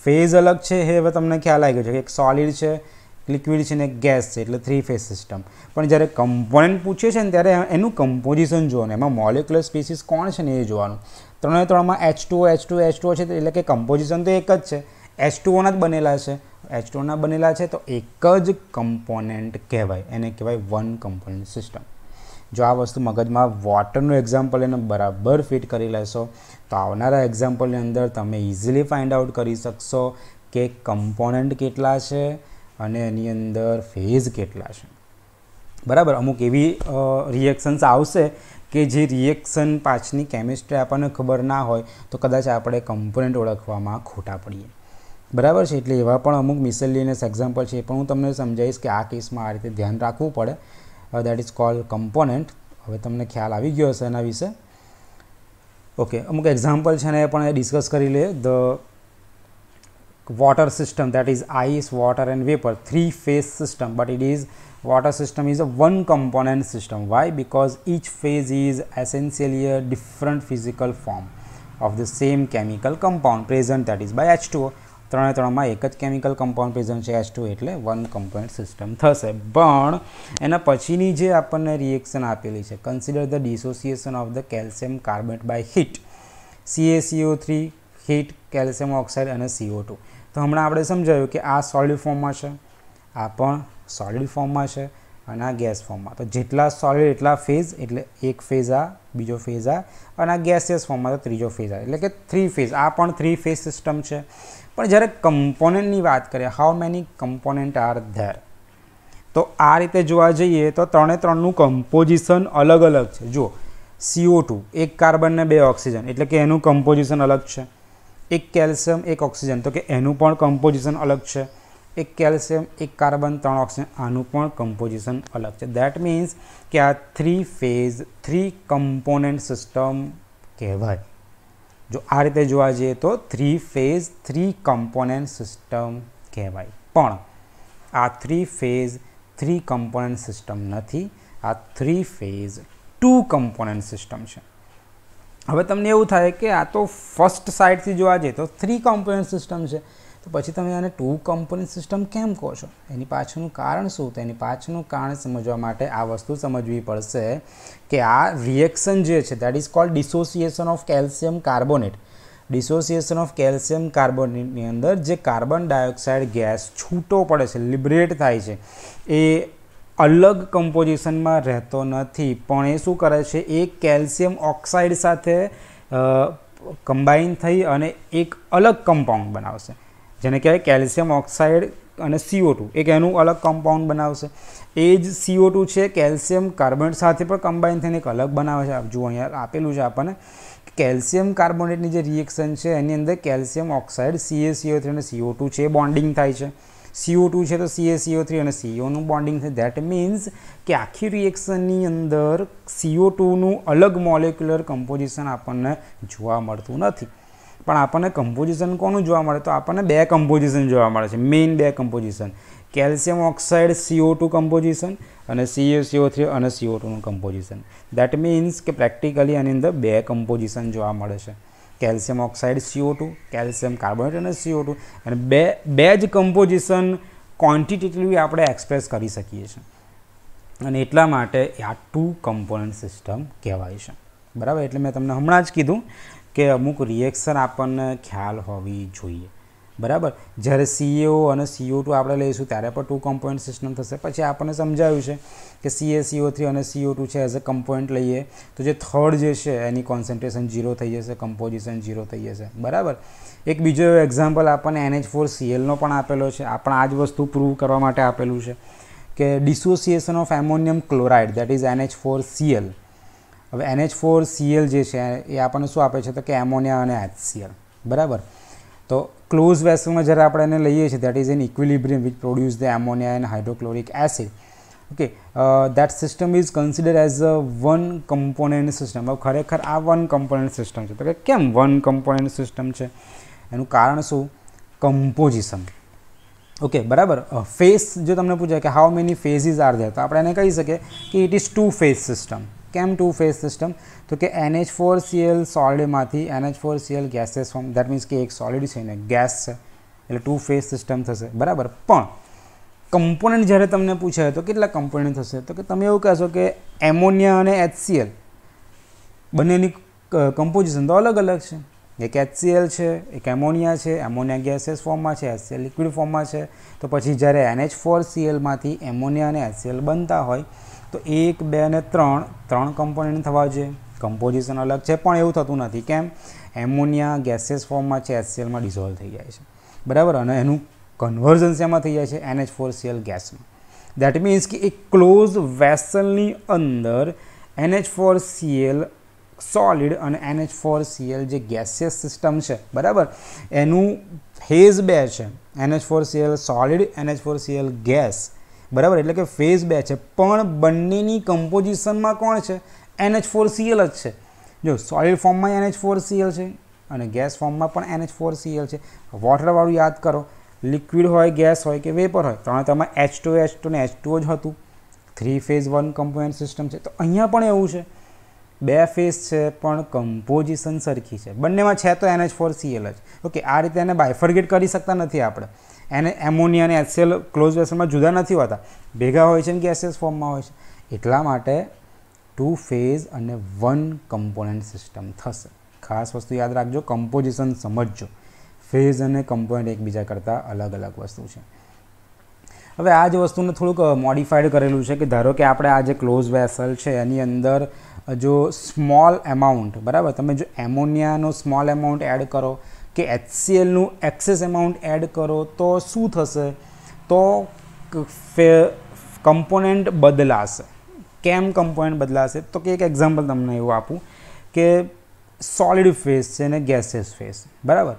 ફેઝ અલગ છે, એ હવે તમને ખ્યાલ આવી ગયો છે કે એક સોલિડ છે, લિક્વિડ છે ને ગેસ છે, એટલે 3 ફેઝ સિસ્ટમ. પણ જ્યારે કમ્પોનન્ટ પૂછે છે ને ત્યારે એનું કમ્પોઝિશન જોવાનું, એમાં મોલેક્યુલર સ્પીસીસ કોણ છે ને એ જોવાનું. 3માં H2O છે, એટલે કે કમ્પોઝિશન તો એક જ છે, H2Oના જ બનેલા છે. H2Oના બનેલા છે તો એક જ કમ્પોનન્ટ કહેવાય, એને કહેવાય વન કમ્પોનન્ટ સિસ્ટમ. જો આ વસ્તુ મગજમાં વોટરનું એક્ઝામ્પલ એને બરાબર ફિટ કરી લેશો તો આવનારા એક્ઝામ્પલની અંદર તમે ઇઝીલી ફાઇન્ડ આઉટ કરી શકશો કે કમ્પોનન્ટ કેટલા છે અને એની અંદર ફેઝ કેટલા છે. બરાબર, અમુક એવી રિએક્શન્સ આવશે કે જે રિએક્શન પાછળની કેમિસ્ટ્રી આપણને ખબર ના હોય તો કદાચ આપણે કમ્પોનન્ટ ઓળખવામાં ખોટા પડીએ. બરાબર છે, એટલે એવા પણ અમુક મિસેલિનિયસ એક્ઝામ્પલ છે, એ પણ હું તમને સમજાવીશ કે આ કેસમાં આ રીતે ધ્યાન રાખવું પડે. That is cold component. હવે તમને ખ્યાલ આવી ગયો હશે એના વિશે. ઓકે, અમુક એક્ઝામ્પલ છે ને એ પણ ડિસ્કસ કરી લે. The water system, that is ice, water and vapor, 3 phase system, but it is water system is a one component system. Why? Because each phase is essentially a different physical form of the same chemical compound present, that is by H2O. ત્રણમાં એક જ chemical compound present છે H2O, એટલે one component system થશે. પણ એના પછીની જે આપણને રિએક્શન આપેલી છે, consider the dissociation of the calcium carbonate by heat, CaCO3, heat, calcium oxide અને CO2. તો હમણાં આપણે સમજાયું કે આ સોલિડ ફોર્મમાં છે, આ પણ સોલિડ ફોર્મમાં છે અને આ ગેસ ફોર્મમાં. તો જેટલા સોલિડ એટલા ફેઝ, એટલે એક ફેઝ આ, બીજો ફેઝ આ, અને આ ગેસિયસ ફોર્મમાં તો ત્રીજો ફેઝ આ, એટલે કે 3 ફેઝ. આ પણ 3 ફેઝ સિસ્ટમ છે. પણ જ્યારે કમ્પોનન્ટની વાત કરીએ, how many component R there, તો આ રીતે જોવા જઈએ તો 3નું કમ્પોઝિશન અલગ અલગ છે. જો CO2 એક કાર્બન ને 2 ઓક્સિજન, એટલે કે એનું કમ્પોઝિશન અલગ છે. એક કેલ્શિયમ 1 ઓક્સિજન, તો કે એનું પણ કમ્પોઝિશન અલગ છે. એક કેલ્શિયમ 1 કાર્બન 3 ઓક્સિજન, આનું પણ કમ્પોઝિશન અલગ છે. દેટ મીન્સ કે આ 3 ફેઝ 3 કમ્પોનન્ટ સિસ્ટમ કહેવાય. જો આ રીતે જોવા જઈએ તો 3 ફેઝ 3 કમ્પોનન્ટ સિસ્ટમ કહેવાય. પણ આ 3 ફેઝ 3 કમ્પોનન્ટ સિસ્ટમ નથી, આ 3 ફેઝ 2 કમ્પોનન્ટ સિસ્ટમ છે. હવે તમને એવું થાય કે આ તો ફર્સ્ટ સાઇડથી જોવા જઈએ તો 3 કમ્પોનન્ટ સિસ્ટમ છે, તો પછી તમે આને 2 કમ્પોનન્ટ સિસ્ટમ કેમ કહો છો? એની પાછળનું કારણ શું? તો એની પાછળનું કારણ સમજવા માટે આ વસ્તુ સમજવી પડશે કે આ રિએક્શન જે છે that is called dissociation of calcium carbonate. Dissociation of calcium કાર્બોનેટની અંદર જે કાર્બન ડાયોક્સાઇડ ગેસ છૂટો પડે છે, લિબરેટ થાય છે, એ અલગ કમ્પોઝિશનમાં રહેતો નથી, પણ એ શું કરે છે, એક કેલ્શિયમ ઓક્સાઇડ સાથે કમ્બાઈન થઈ અને એક અલગ કમ્પાઉન્ડ બનાવશે, જેને કહેવાય કેલ્શિયમ ઓક્સાઇડ અને CO2, એક એનું અલગ કમ્પાઉન્ડ બનાવશે. એ જ CO2 છે કેલ્શિયમ કાર્બોનેટ સાથે પણ કમ્બાઈન થઈને એક અલગ બનાવે છે. જુઓ અહીંયા આપેલું છે આપણને, કેલ્શિયમ કાર્બોનેટની જે રિએક્શન છે એની અંદર કેલ્શિયમ ઓક્સાઇડ CaCO3 અને CO2 છે, બોન્ડિંગ થાય છે. CO2 છે તો CaCO3 અને COનું બોન્ડિંગ છે. દેટ મીન્સ કે આખી રિએક્શનની અંદર CO2નું અલગ મોલેક્યુલર કમ્પોઝિશન આપણને જોવા મળતું નથી. પણ આપણને કમ્પોઝિશન કોનું જોવા મળે? તો આપણને 2 કમ્પોઝિશન જોવા મળે છે, main 2 composition, calcium oxide CO2 composition અને CaCO3 અને CO2નું કમ્પોઝિશન. દેટ મીન્સ કે પ્રેક્ટિકલી આની અંદર 2 કમ્પોઝિશન જોવા મળે છે, calcium oxide CO2, calcium carbonate અને CO2, અને બે જ કમ્પોઝિશન ક્વોન્ટિટેટિવલી આપણે એક્સપ્રેસ કરી શકીએ છીએ. અને એટલા માટે આ ટુ કમ્પોનન્ટ સિસ્ટમ કહેવાય છે, બરાબર. એટલે મેં તમને હમણાં જ કીધું કે અમુક રિએક્શન આપણને ખ્યાલ હોવી જોઈએ, બરાબર. જ્યારે CaO અને CO2 આપણે લઈશું ત્યારે પણ ટુ કમ્પોનન્ટ સિસ્ટમ થશે. પછી આપણને સમજાવ્યું છે કે CaCO3 અને CO2 છે એઝ અ કમ્પોનન્ટ લઈએ તો જે થર્ડ જે છે એની કોન્સન્ટ્રેશન 0 થઈ જશે, કમ્પોઝિશન 0 થઈ જશે, બરાબર. એક બીજો એક્ઝામ્પલ આપણને NH4Cl નો પણ આપેલો છે. આપણે આ જ વસ્તુ પ્રૂવ કરવા માટે આપેલું છે કે dissociation of ammonium chloride that is NH4Cl. હવે NH4Cl જે છે એ આપણને શું આપે છે તો કે એમોનિયા અને HCl, બરાબર. તો ક્લોઝ વેસલમાં જ્યારે આપણે એને લઈએ છીએ that is an equilibrium which produce the ammonia and hydrochloric acid. Okay, that system is consider as a one component system. હવે ખરેખર આ વન કમ્પોનન્ટ સિસ્ટમ છે તો કે કેમ વન કમ્પોનન્ટ સિસ્ટમ છે? એનું કારણ શું? કમ્પોઝિશન. ઓકે, બરાબર. ફેઝ જો તમને પૂછે કે how many phases are there, તો આપણે એને કહી શકીએ કે it is two phase system. કેમ ટુ ફેઝ સિસ્ટમ? તો કે NH4Cl સોલિડમાંથી NH4Cl gaseous form, that means કે એક સોલિડ છે ને ગેસ છે, એટલે ટુ ફેઝ સિસ્ટમ થશે, બરાબર. પણ કમ્પોનન્ટ જ્યારે તમને પૂછે તો કેટલા કમ્પોનન્ટ થશે? તો કે તમે એવું કહેશો કે એમોનિયા અને HCl બંનેની કમ્પોઝિશન તો અલગ અલગ છે. એક HCl છે, એક એમોનિયા છે, એમોનિયા ગેસીયસ ફોર્મમાં છે, HCl લિક્વિડ ફોર્મમાં છે. તો પછી જ્યારે NH4Clમાંથી એમોનિયા અને HCl બનતા હોય તો 1, 2 અને 3 કમ્પોનન્ટ થવા જોઈએ. કમ્પોઝિશન અલગ છે પણ એવું થતું નથી. કેમ? એમોનિયા ગેસીયસ ફોર્મમાં છે, HClમાં ડિઝોલ્વ થઈ જાય છે, બરાબર. અને એનું કન્વર્ઝન શેમાં થઈ જાય છે? NH4Cl ગેસમાં. દેટ મીન્સ કે એક ક્લોઝ વેસલની અંદર NH4Cl સોલિડ અને NH4Cl જે ગેસિયસ સિસ્ટમ છે, બરાબર, એનું ફેઝ 2 છે. NH4Cl સોલિડ, NH4Cl ગેસ, બરાબર. એટલે કે ફેઝ 2 છે પણ બંનેની કમ્પોઝિશનમાં કોણ છે? NH4Cl જ છે. જો સોલિડ ફોર્મમાં NH4Cl છે અને ગેસ ફોર્મમાં પણ NH4Cl છે. વોટરવાળું યાદ કરો, લિક્વિડ હોય, ગેસ હોય કે વેપર હોય, ત્રણે તેમાં H2 ને H2 જ હતું. 3 ફેઝ 1 કમ્પોનન્ટ સિસ્ટમ છે. તો અહીંયા પણ એવું છે, 2 ફેઝ છે પણ કમ્પોઝિશન સરખી છે. બંનેમાં છે તો NH4Cl જ. ઓકે, આ રીતે એને બાયફર્ગેટ કરી શકતા નથી આપણે. એને એમોનિયા અને HCl ક્લોઝ વેસલમાં જુદા નથી હોતા, ભેગા હોય છે અને ગેસિયસ ફોર્મમાં હોય છે. એટલા માટે 2 ફેઝ અને 1 કમ્પોનન્ટ સિસ્ટમ થશે. ખાસ વસ્તુ યાદ રાખજો, કમ્પોઝિશન સમજજો. ફેઝ અને કમ્પોનન્ટ એકબીજા કરતાં અલગ અલગ વસ્તુ છે. હવે આ જ વસ્તુને થોડુંક મોડિફાઈડ કરેલું છે કે ધારો કે આપણે આ જે ક્લોઝ વેસલ છે એની અંદર જો સ્મોલ એમાઉન્ટ, બરાબર, તમે જો એમોનિયાનો સ્મોલ એમાઉન્ટ એડ કરો કે HClનું એક્સેસ એમાઉન્ટ એડ કરો તો શું થશે? તો કમ્પોનન્ટ બદલાશે. કેમ કમ્પોનન્ટ બદલાશે? તો કે એક એક્ઝામ્પલ તમને એવું આપું કે સોલિડ ફેઝ છે ને ગેસિયસ ફેઝ, બરાબર.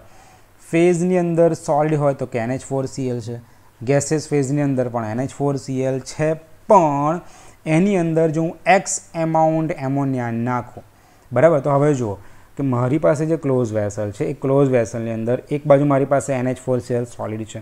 ફેઝની અંદર સોલિડ હોય તો કે NH4Cl છે, ગેસિયસ ફેઝની અંદર પણ NH4Cl છે, પણ એની અંદર જો હું X એમાઉન્ટ એમોનિયા નાખું, બરાબર, તો હવે જુઓ કે મારી પાસે જે ક્લોઝ વેસલ છે એ ક્લોઝ વેસલની અંદર એક બાજુ મારી પાસે NH4Cl સોલિડ છે,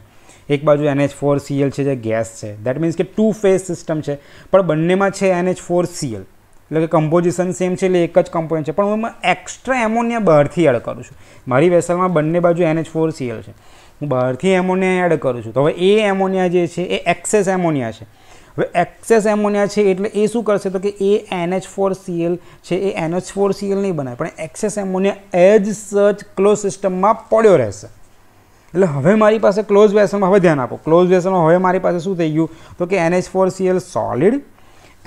એક બાજુ NH4Cl છે જે ગેસ છે. દેટ મીન્સ કે 2 ફેઝ સિસ્ટમ છે પણ બંનેમાં છે NH4Cl, એટલે કે કમ્પોઝિશન સેમ છે, એટલે એક જ કમ્પોનન્ટ છે. પણ હું એમાં એક્સ્ટ્રા એમોનિયા બહારથી એડ કરું છું. મારી વેસલમાં બંને બાજુ NH4Cl છે, હું બહારથી એમોનિયા એડ કરું છું. તો હવે એ એમોનિયા જે છે એ એક્સેસ એમોનિયા છે. હવે એક્સેસ એમોનિયા છે એટલે એ શું કરશે તો કે એ NH4Cl છે એ NH4Cl નહીં બનાવે, પણ excess ammonia as such close સિસ્ટમમાં પડ્યો રહેશે. એટલે હવે મારી પાસે ક્લોઝ વેસલમાં, હવે ધ્યાન આપો, ક્લોઝ વેસલમાં હવે મારી પાસે શું થઈ ગયું તો કે NH4Cl સોલિડ,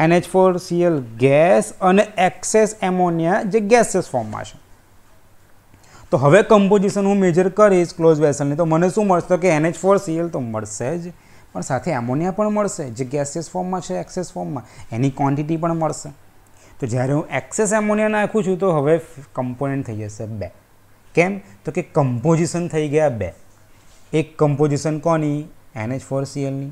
NH4Cl ગેસ અને એક્સેસ એમોનિયા જે ગેસિયસ ફોર્મમાં છે. તો હવે કમ્પોઝિશન હું મેજર કરીશ ક્લોઝ વેસલની તો મને શું મળશે તો કે NH4Cl તો મળશે જ, પણ સાથે એમોનિયા પણ મળશે જે ગેસિયસ ફોર્મમાં છે, એક્સેસ ફોર્મમાં, એની ક્વોન્ટિટી પણ મળશે. તો જ્યારે હું એક્સેસ એમોનિયા નાખું છું તો હવે કમ્પોનન્ટ થઈ જશે 2. કેમ? તો કે કમ્પોઝિશન થઈ ગયા 2. એક કમ્પોઝિશન કોની? NH4Clની,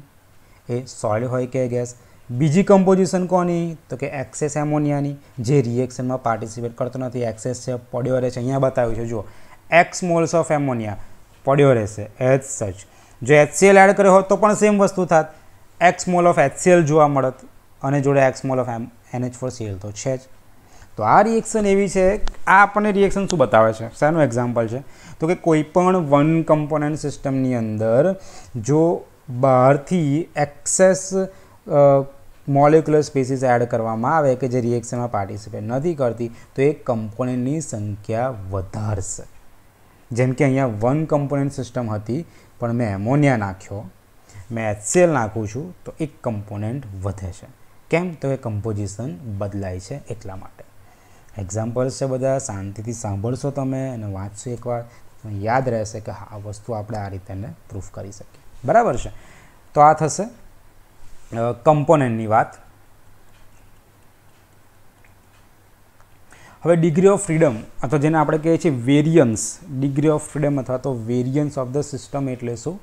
એ સોલિડ હોય કે ગેસ. બીજી કમ્પોઝિશન કોની? તો કે એક્સેસ એમોનિયાની, જે રિએક્શનમાં પાર્ટિસિપેટ કરતો નથી, એક્સેસ છે, પડ્યો રહે છે. અહીંયા બતાવ્યું છે, જુઓ, X મોલ્સ ઓફ એમોનિયા પડ્યો રહેશે એઝ સચ. જો HCl એડ કર્યો હોત તો પણ સેમ વસ્તુ થાત, X મોલ ઓફ HCl જોવા મળત અને જોડે X મોલ ઓફ NH4Cl તો છે જ. તો આ રિએક્શન એવી છે, આ આપણને રિએક્શન શું બતાવે છે, શાનું એક્ઝામ્પલ છે તો કે કોઈ પણ 1 કમ્પોનન્ટ સિસ્ટમની અંદર જો બહારથી એક્સેસ મોલેક્યુલર સ્પીસીસ એડ કરવામાં આવે કે જે રિએક્શનમાં પાર્ટિસિપેટ નથી કરતી તો એ કમ્પોનન્ટની સંખ્યા વધારશે. જેમ કે અહીંયા 1 કમ્પોનન્ટ સિસ્ટમ હતી પણ મેં એમોનિયા નાખ્યો, મેં HCl નાખું છું તો એક કમ્પોનન્ટ વધે છે. કેમ? તો એ કમ્પોઝિશન બદલાય છે એટલા માટે. એક્ઝામ્પલ્સ છે બધા, શાંતિથી સાંભળશો તમે અને વાંચશો એકવાર, યાદ રહેશે કે આ વસ્તુ આપણે આ રીતે પ્રૂફ કરી શકીએ. બરાબર છે. તો આ થશે કમ્પોનન્ટની વાત. હવે ડિગ્રી ઓફ ફ્રીડમ અથવા જેને આપણે કહીએ છીએ વેરિયન્સ, ડિગ્રી ઓફ ફ્રીડમ અથવા તો વેરિયન્સ ઓફ ધ સિસ્ટમ એટલે શું?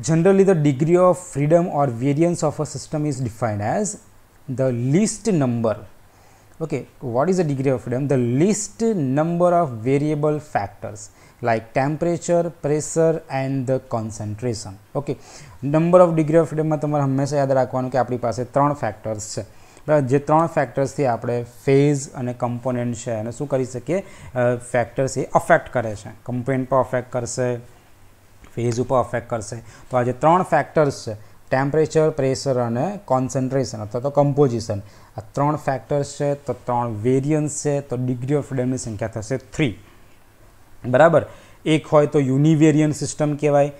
Generally the degree of freedom or variance of a system is defined as the least number. Okay, what is the degree of freedom? The least number of variable factors like temperature, pressure and the concentration. Okay, number of degree of freedom માં તમારે હંમેશા યાદ રાખવાનું કે આપણી પાસે 3 factors છે. બરાબર, જે 3 ફેક્ટર્સથી આપણે ફેઝ અને કમ્પોનન્ટ છે અને શું કરી શકીએ, ફેક્ટર્સ એ અફેક્ટ કરે છે. કમ્પોનન્ટ પર અફેક્ટ કરશે, ફેઝ ઉપર અફેક્ટ કરશે. તો આ જે 3 ફેક્ટર્સ છે, ટેમ્પરેચર, પ્રેશર અને કોન્સન્ટ્રેશન અથવા તો કમ્પોઝિશન, આ 3 ફેક્ટર્સ છે તો 3 વેરિયન્સ છે. તો ડિગ્રી ઓફ ફ્રીડમની સંખ્યા થશે 3. બરાબર. એક હોય તો યુનિવેરિયન્ટ સિસ્ટમ કહેવાય,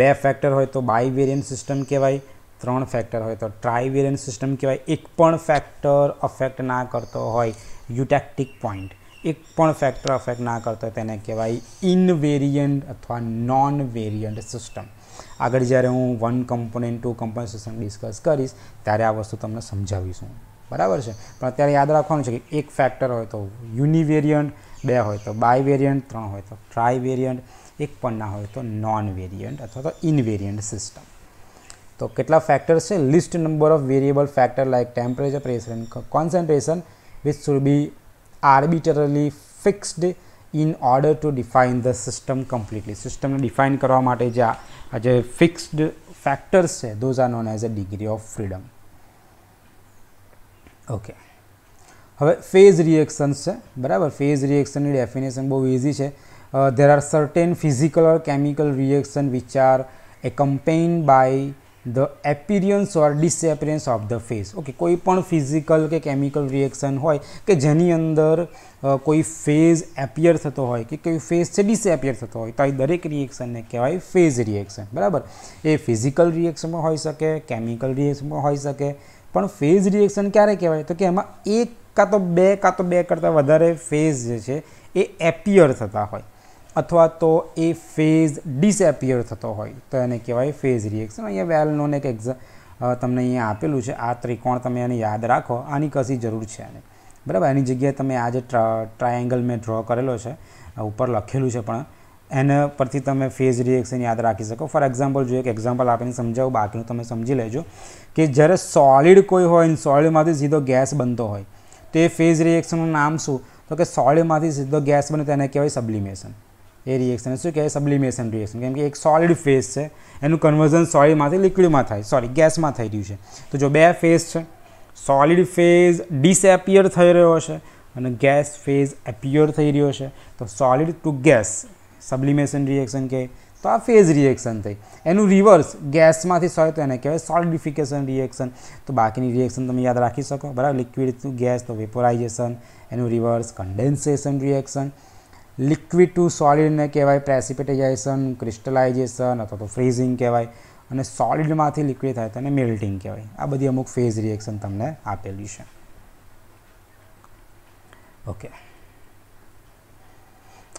2 ફેક્ટર હોય તો બાયવેરિયન્ટ સિસ્ટમ કહેવાય, 3 ફેક્ટર હોય તો ટ્રાયવેરિયન્ટ સિસ્ટમ કહેવાય. એક પણ ફેક્ટર અફેક્ટ ના કરતો હોય, યુટેક્ટિક પોઈન્ટ, એક પણ ફેક્ટર અફેક્ટ ના કરતો હોય તેને કહેવાય ઇનવેરિયન્ટ અથવા નોન વેરિયન્ટ સિસ્ટમ. આગળ જ્યારે હું 1 કમ્પોનન્ટ 2 કમ્પોનન્ટ સિસ્ટમ ડિસ્કસ કરીશ ત્યારે આ વસ્તુ તમને સમજાવીશું. બરાબર છે. પણ અત્યારે યાદ રાખવાનું છે કે એક ફેક્ટર હોય તો યુનિવેરિયન્ટ, 2 હોય તો બાયવેરિયન્ટ, 3 હોય તો ટ્રાયવેરિયન્ટ, એક પણ ના હોય તો નોન વેરિયન્ટ અથવા તો ઇનવેરિયન્ટ સિસ્ટમ. તો કેટલા ફેક્ટર્સ છે? List number of variable factor like temperature, pressure and concentration which should be arbitrarily fixed in order to define the system completely. સિસ્ટમને ડિફાઇન કરવા માટે જે ફિક્સ્ડ ફેક્ટર્સ છે those are known as a degree of freedom. Okay, હવે phase reactions છે. બરાબર. Phase રિએક્શનની definition બહુ easy છે. there are certain physical or chemical reaction which are accompanied by the appearance or disappearance of the phase. Okay, કોઈ પણ physical કે chemical reaction હોય કે જેની અંદર કોઈ ફેઝ એપિયર થતો હોય કે કોઈ ફેઝ છે ડિસએપિયર થતો હોય તો આ દરેક રિએક્શનને કહેવાય ફેઝ રિએક્શન. બરાબર. એ ફિઝિકલ રિએક્શનમાં હોઈ શકે, કેમિકલ રિએક્શનમાં હોઈ શકે, પણ ફેઝ રિએક્શન ક્યારે કહેવાય તો કે એમાં એક કાં તો બે કરતાં વધારે ફેઝ જે છે એ એપિયર થતા હોય અથવા તો એ ફેઝ ડિસએપિયર થતો હોય તો એને કહેવાય ફેઝ રિએક્શન. અહીંયા વેલ નોન એક તમને અહીંયા આપેલું છે. આ ત્રિકોણ તમે એને યાદ રાખો, આની કશી જરૂર છે નહીં. બરાબર. એની જગ્યાએ તમે આ જે ટ્રાયેંગલ મેં ડ્રો કરેલો છે ઉપર લખેલું છે પણ એના પરથી તમે ફેઝ રિએક્શન યાદ રાખી શકો. ફોર એક્ઝામ્પલ જોઈએ, એક એક્ઝામ્પલ આપીને સમજાવું, બાકીનું તમે સમજી લેજો કે જ્યારે સોલિડ કોઈ હોય ને સોલિડમાંથી સીધો ગેસ બનતો હોય તો એ ફેઝ રિએક્શનનું નામ શું? તો કે સોલિડમાંથી સીધો ગેસ બને તો એને કહેવાય સબ્લિમેશન. એ રિએક્શન શું કહેવાય? સબ્લિમેશન રિએક્શન. કેમ કે એક સોલિડ ફેઝ છે એનું કન્વર્ઝન સોલિડમાંથી લિક્વિડમાં થાય, ગેસમાં થઈ રહ્યું છે. તો જો 2 ફેઝ છે, સોલિડ ફેઝ ડિસએપિયર થઈ રહ્યો છે અને ગેસ ફેઝ એપિયર થઈ રહ્યો છે તો સોલિડ ટુ ગેસ સબ્લિમેશન રિએક્શન કહે. તો આ ફેઝ રિએક્શન થઈ. એનું રિવર્સ ગેસમાંથી હોય તો એને કહેવાય સોલિડિફિકેશન રિએક્શન. તો બાકીની રિએક્શન તમે યાદ રાખી શકો. બરાબર. લિક્વિડ ટુ ગેસ તો વેપોરાઇઝેશન, એનું reverse condensation reaction. Liquid to સોલિડને કહેવાય પ્રેસિપિટેશન, ક્રિસ્ટલાઇઝેશન અથવા તો ફ્રીઝિંગ કહેવાય. અને સોલિડમાંથી લિક્વિડ થાય તો એને મેલ્ટિંગ કહેવાય. આ બધી અમુક ફેઝ રિએક્શન તમને આપેલી છે. ઓકે,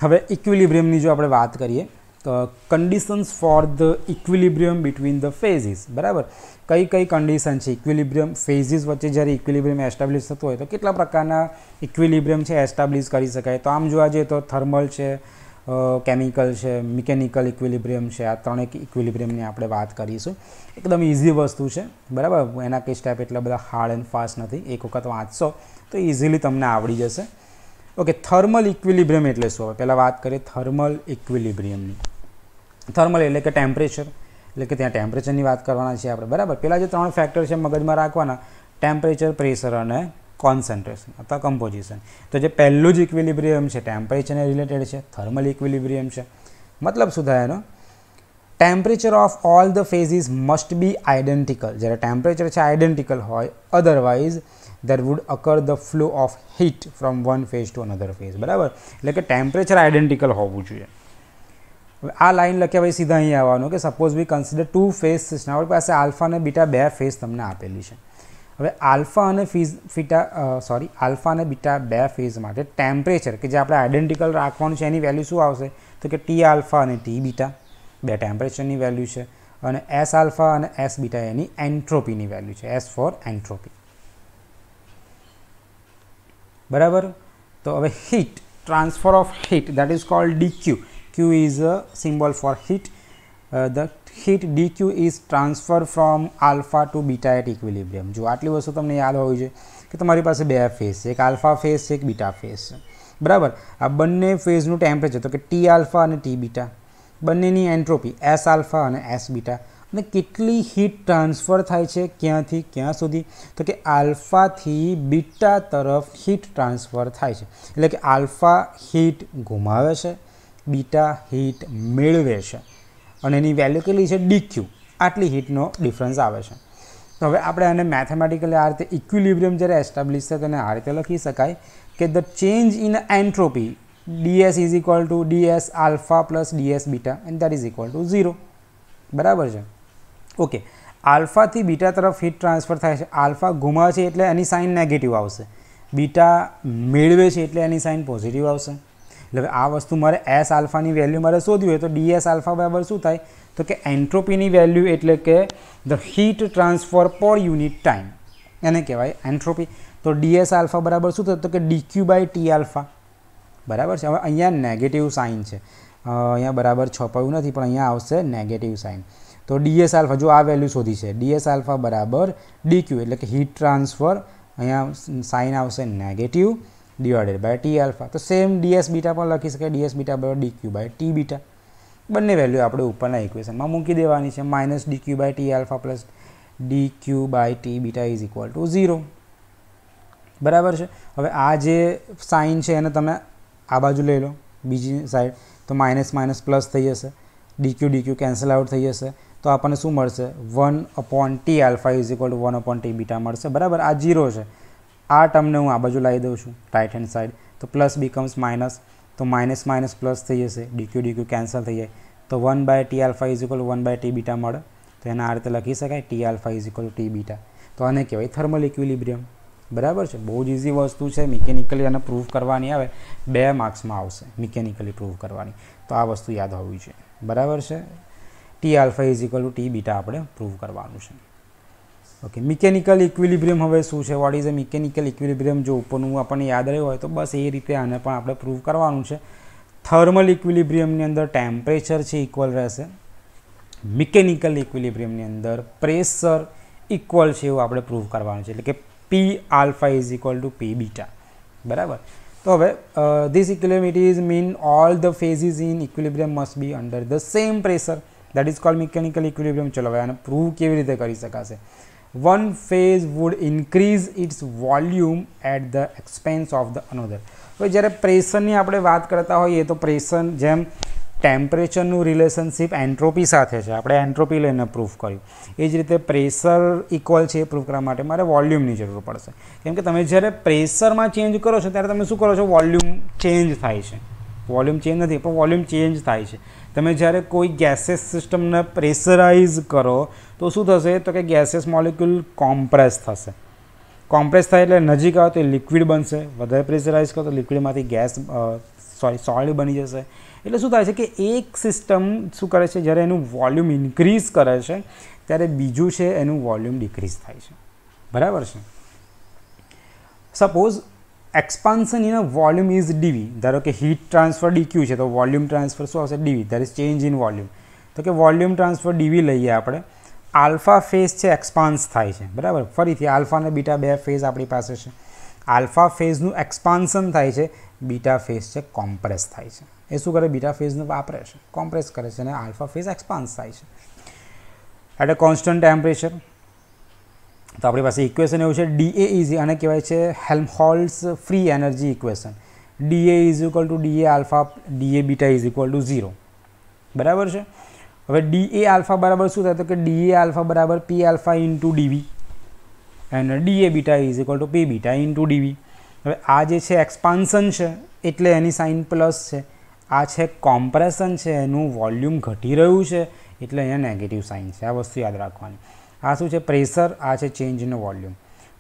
હવે ઇક્વિલિબ્રિયમની જો આપણે વાત કરીએ તો conditions for the equilibrium between the ફેઝિસ. બરાબર. કઈ કન્ડિશન છે ઇક્વિલિબ્રિયમ ફેઝિસ વચ્ચે જ્યારે ઇક્વિલિબ્રિયમ એસ્ટાબ્લિશ થતું હોય તો કેટલા પ્રકારના ઇક્વિલિબ્રિયમ છે એસ્ટાબ્લિશ કરી શકાય? તો આમ જોવા જઈએ તો થર્મલ છે, કેમિકલ છે, મિકેનિકલ ઇક્વિલિબ્રિયમ છે. આ 3 ઇક્વિલિબ્રિયમની આપણે વાત કરીશું. એકદમ ઇઝી વસ્તુ છે. બરાબર. એના કંઈ સ્ટેપ એટલા બધા હાર્ડ એન્ડ ફાસ્ટ નથી. એક વખત વાંચશો તો ઇઝીલી તમને આવડી જશે. ઓકે, થર્મલ ઇક્વિલિબ્રિયમ એટલે શું? હવે પહેલાં વાત કરીએ થર્મલ ઇક્વિલિબ્રિયમની. થર્મલ એટલે કે ટેમ્પરેચર, એટલે કે ત્યાં ટેમ્પરેચરની વાત કરવાના છે આપણે. બરાબર. પહેલાં જે 3 ફેક્ટર છે મગજમાં રાખવાના, ટેમ્પરેચર, પ્રેશર અને કોન્સન્ટ્રેશન અથવા કમ્પોઝિશન. તો જે પહેલું જ ઇક્વિલિબ્રિયમ છે ટેમ્પરેચરને રિલેટેડ છે, થર્મલ ઇક્વિલિબ્રિયમ છે. મતલબ શું થાય એનો? Temperature of all the ફેઝિસ must be identical. જ્યારે ટેમ્પરેચર છે આઇડેન્ટિકલ હોય, otherwise there would occur the flow of heat from one phase to another phase. બરાબર, એટલે કે ટેમ્પરેચર આઇડેન્ટિકલ હોવું જોઈએ. હવે આ લાઈન લખ્યા પછી સીધા અહીં આવવાનું કે સપોઝ વી કન્સિડર ટુ ફેઝ સિસ્ટમ. આપણી પાસે આલ્ફા અને બીટા બે ફેઝ તમને આપેલી છે. હવે આલ્ફા અને આલ્ફા અને બીટા બે ફેઝ માટે ટેમ્પરેચર કે જે આપણે આઇડેન્ટિકલ રાખવાનું છે એની વેલ્યુ શું આવશે? તો કે ટી આલ્ફા અને ટી બીટા બે ટેમ્પરેચરની વેલ્યુ છે, અને એસ આલ્ફા અને એસ બીટા એની એન્ટ્રોપીની વેલ્યુ છે, એસ ફોર એન્ટ્રોપી. બરાબર. તો હવે heat, transfer of heat, that is cold DQ. Q is a symbol for heat. The heat dq is transfer from alpha to beta at equilibrium. જો આટલી વસ્તુ તમને યાદ હોવી જોઈએ કે તમારી પાસે બે ફેઝ છે, એક આલ્ફા ફેઝ છે, એક બીટા ફેઝ છે. બરાબર. આ બંને ફેઝનું ટેમ્પરેચર તો કે ટી આલ્ફા અને ટી બીટા, બંનેની એન્ટ્રોપી એસ આલ્ફા અને એસ બીટા, અને કેટલી હીટ ટ્રાન્સફર થાય છે ક્યાંથી ક્યાં સુધી? તો કે આલ્ફાથી બીટા તરફ હીટ ટ્રાન્સફર થાય છે. એટલે કે આલ્ફા હીટ ગુમાવે છે, બીટા હીટ મેળવે છે, અને એની વેલ્યુ કેટલી છે? ડીક્યુ. આટલી હીટનો ડિફરન્સ આવે છે. તો હવે આપણે આને મેથેમેટિકલી આ રીતે ઇક્વિલિબ્રિયમ જ્યારે એસ્ટાબ્લિશ થાય તો એને આ રીતે લખી શકાય કે the change in entropy ds is equal two ds alpha plus ds beta and that is equal to 0. બરાબર છે. ઓકે, આલ્ફાથી બીટા તરફ હીટ ટ્રાન્સફર થાય છે. આલ્ફા ગુમાવે છે એટલે એની સાઇન નેગેટિવ આવશે, બીટા મેળવે છે એટલે એની સાઇન પોઝિટિવ આવશે. એટલે હવે આ વસ્તુ મારે એસ આલ્ફાની વેલ્યુ મારે શોધવી હોય તો ડીએસ આલ્ફા બરાબર શું થાય? તો કે એન્ટ્રોપીની વેલ્યુ એટલે કે ધ હીટ ટ્રાન્સફર પર યુનિટ ટાઈમ, એને કહેવાય એન્ટ્રોપી. તો ડીએસ આલ્ફા બરાબર શું થતું? તો કે ડીક્યુ બાય ટી આલ્ફા. બરાબર છે. હવે અહીંયા નેગેટિવ સાઇન છે, અહીંયા બરાબર છપાયું નથી પણ અહીંયા આવશે નેગેટિવ સાઇન. તો ડીએસ આલ્ફા, જો આ વેલ્યુ શોધી છે, ડીએસ આલ્ફા બરાબર ડીક્યુ એટલે કે હીટ ટ્રાન્સફર, અહીંયા સાઇન આવશે negative divided by T alpha. તો સેમ ડીએસ બીટા પણ લખી શકાય, ડીએસ બીટા બરાબર ડીક્યુ બાય ટી બીટા. બંને વેલ્યુ આપણે ઉપરના ઇક્વેશનમાં મૂકી દેવાની છે. Minus d q by T alpha plus d q by T beta is equal to 0. બરાબર છે. હવે આ જે સાઇન છે એને તમે આ બાજુ લઈ લો, બીજી સાઈડ, તો માઇનસ માઇનસ પ્લસ થઈ જશે, ડીક્યુ ડીક્યુ કેન્સલ આઉટ થઈ જશે. તો આપણને શું મળશે? 1/t alpha is equal two 1/t beta મળશે. બરાબર. આ 0 છે, આ ટર્મને હું આ બાજુ લાવી દઉં છું રાઇટ હેન્ડ સાઈડ, તો પ્લસ બીકમ્સ માઇનસ, તો માઇનસ માઇનસ પ્લસ થઈ જશે, ડીક્યુ ડીક્યુ કેન્સલ થઈ જાય, તો 1/t alpha is equal two 1/t beta મળે. તો એને આ રીતે લખી શકાય, T alpha is equal two T beta. તો આને કહેવાય થર્મલ ઇક્વિલિબ્રિયમ. બરાબર છે. બહુ જ ઇઝી વસ્તુ છે. મિકેનિકલી આને પ્રૂવ કરવાની આવે 2 માર્ક્સમાં આવશે મિકેનિકલી પ્રૂવ કરવાની, તો આ વસ્તુ યાદ હોવી જોઈએ. બરાબર છે. T alpha is equal two T beta આપણે પ્રૂવ કરવાનું છે. ઓકે, મિકેનિકલ ઇક્વિલિબ્રિયમ હવે શું છે? What is a mechanical equilibrium? જો ઉપરનું આપણને યાદ રહ્યું હોય તો બસ એ રીતે આને પણ આપણે પ્રૂવ કરવાનું છે. થર્મલ ઇક્વિલિબ્રિયમની અંદર ટેમ્પરેચર છે ઇક્વલ રહેશે, મિકેનિકલ ઇક્વિલિબ્રિયમની અંદર પ્રેશર ઇક્વલ છે એવું આપણે પ્રૂવ કરવાનું છે, એટલે કે P alpha is equal to P beta. બરાબર. તો હવે this equilibrium it is mean all the phases in equilibrium must be under the same pressure, that is called mechanical equilibrium. ચલો હવે આને પ્રૂવ કેવી રીતે કરી શકાશે? One phase would increase its volume at the expense of the another. હવે જ્યારે પ્રેશરની આપણે વાત કરતા હોઈએ તો પ્રેશર જેમ ટેમ્પરેચરનું રિલેશનશિપ એન્ટ્રોપી સાથે છે, આપણે એન્ટ્રોપી લઈને પ્રૂફ કર્યું, એ જ રીતે પ્રેશર ઇક્વલ છે એ પ્રૂફ કરવા માટે મારે વોલ્યુમની જરૂર પડશે. કેમ કે તમે જ્યારે પ્રેશરમાં ચેન્જ કરો છો ત્યારે તમે શું કરો છો? વોલ્યુમ ચેન્જ થાય છે. વોલ્યુમ ચેન્જ નથી પણ વોલ્યુમ ચેન્જ થાય છે. તમે જ્યારે કોઈ ગેસિયસ સિસ્ટમને પ્રેશરાઇઝ કરો તો શું થશે? તો કે ગેસિયસ મોલિક્યુલ કોમ્પ્રેસ થશે. કોમ્પ્રેસ થાય એટલે નજીક આવે તો એ લિક્વિડ બનશે, વધારે પ્રેશરાઇઝ કરો તો લિક્વિડમાંથી ગેસ સોલિડ બની જશે. એટલે શું થાય છે કે એક સિસ્ટમ શું કરે છે? જ્યારે એનું વોલ્યુમ ઇન્ક્રીઝ કરે છે ત્યારે બીજું છે એનું વોલ્યુમ ડિક્રીઝ થાય છે. બરાબર છે. Suppose expansion in a volume is ડીવી. ધારો કે હીટ ટ્રાન્સફર ડીક્યુ છે તો વોલ્યુમ ટ્રાન્સફર શું આવશે? ડીવી. That is change in volume. તો કે વોલ્યુમ ટ્રાન્સફર ડીવી લઈએ આપણે. આલ્ફા ફેઝ છે એક્સપાન્સ થાય છે. બરાબર. ફરીથી આલ્ફા અને બીટા બે ફેઝ આપણી પાસે છે. આલ્ફા ફેઝનું એક્સપાન્શન થાય છે, બીટા ફેઝ છે કોમ્પ્રેસ થાય છે. એ શું કરે? બીટા ફેઝનું વાપરે છે, કોમ્પ્રેસ કરે છે, અને આલ્ફા ફેઝ એક્સપાન્સ થાય છે એટ અ કોન્સ્ટન્ટ ટેમ્પરેચર. તો આપણી પાસે ઇક્વેશન એવું છે, ડીએ ઇઝ, આને કહેવાય છે Helmholtz free energy equation. D a is equal to d a alpha d a beta is equal to 0. બરાબર છે. હવે ડી એ આલ્ફા બરાબર શું થાય તો કે ડી એ આલ્ફા બરાબર P alpha into DV and D A beta is equal to P beta into DV. હવે આ જે છે એક્સપાન્શન છે એટલે એની સાઇન પ્લસ છે, આ છે કોમ્પ્રેશન છે એનું વોલ્યુમ ઘટી રહ્યું છે એટલે અહીંયા નેગેટિવ સાઇન છે. આ વસ્તુ યાદ રાખવાની. આ શું છે પ્રેશર, આ છે ચેન્જ ઇન વોલ્યુમ.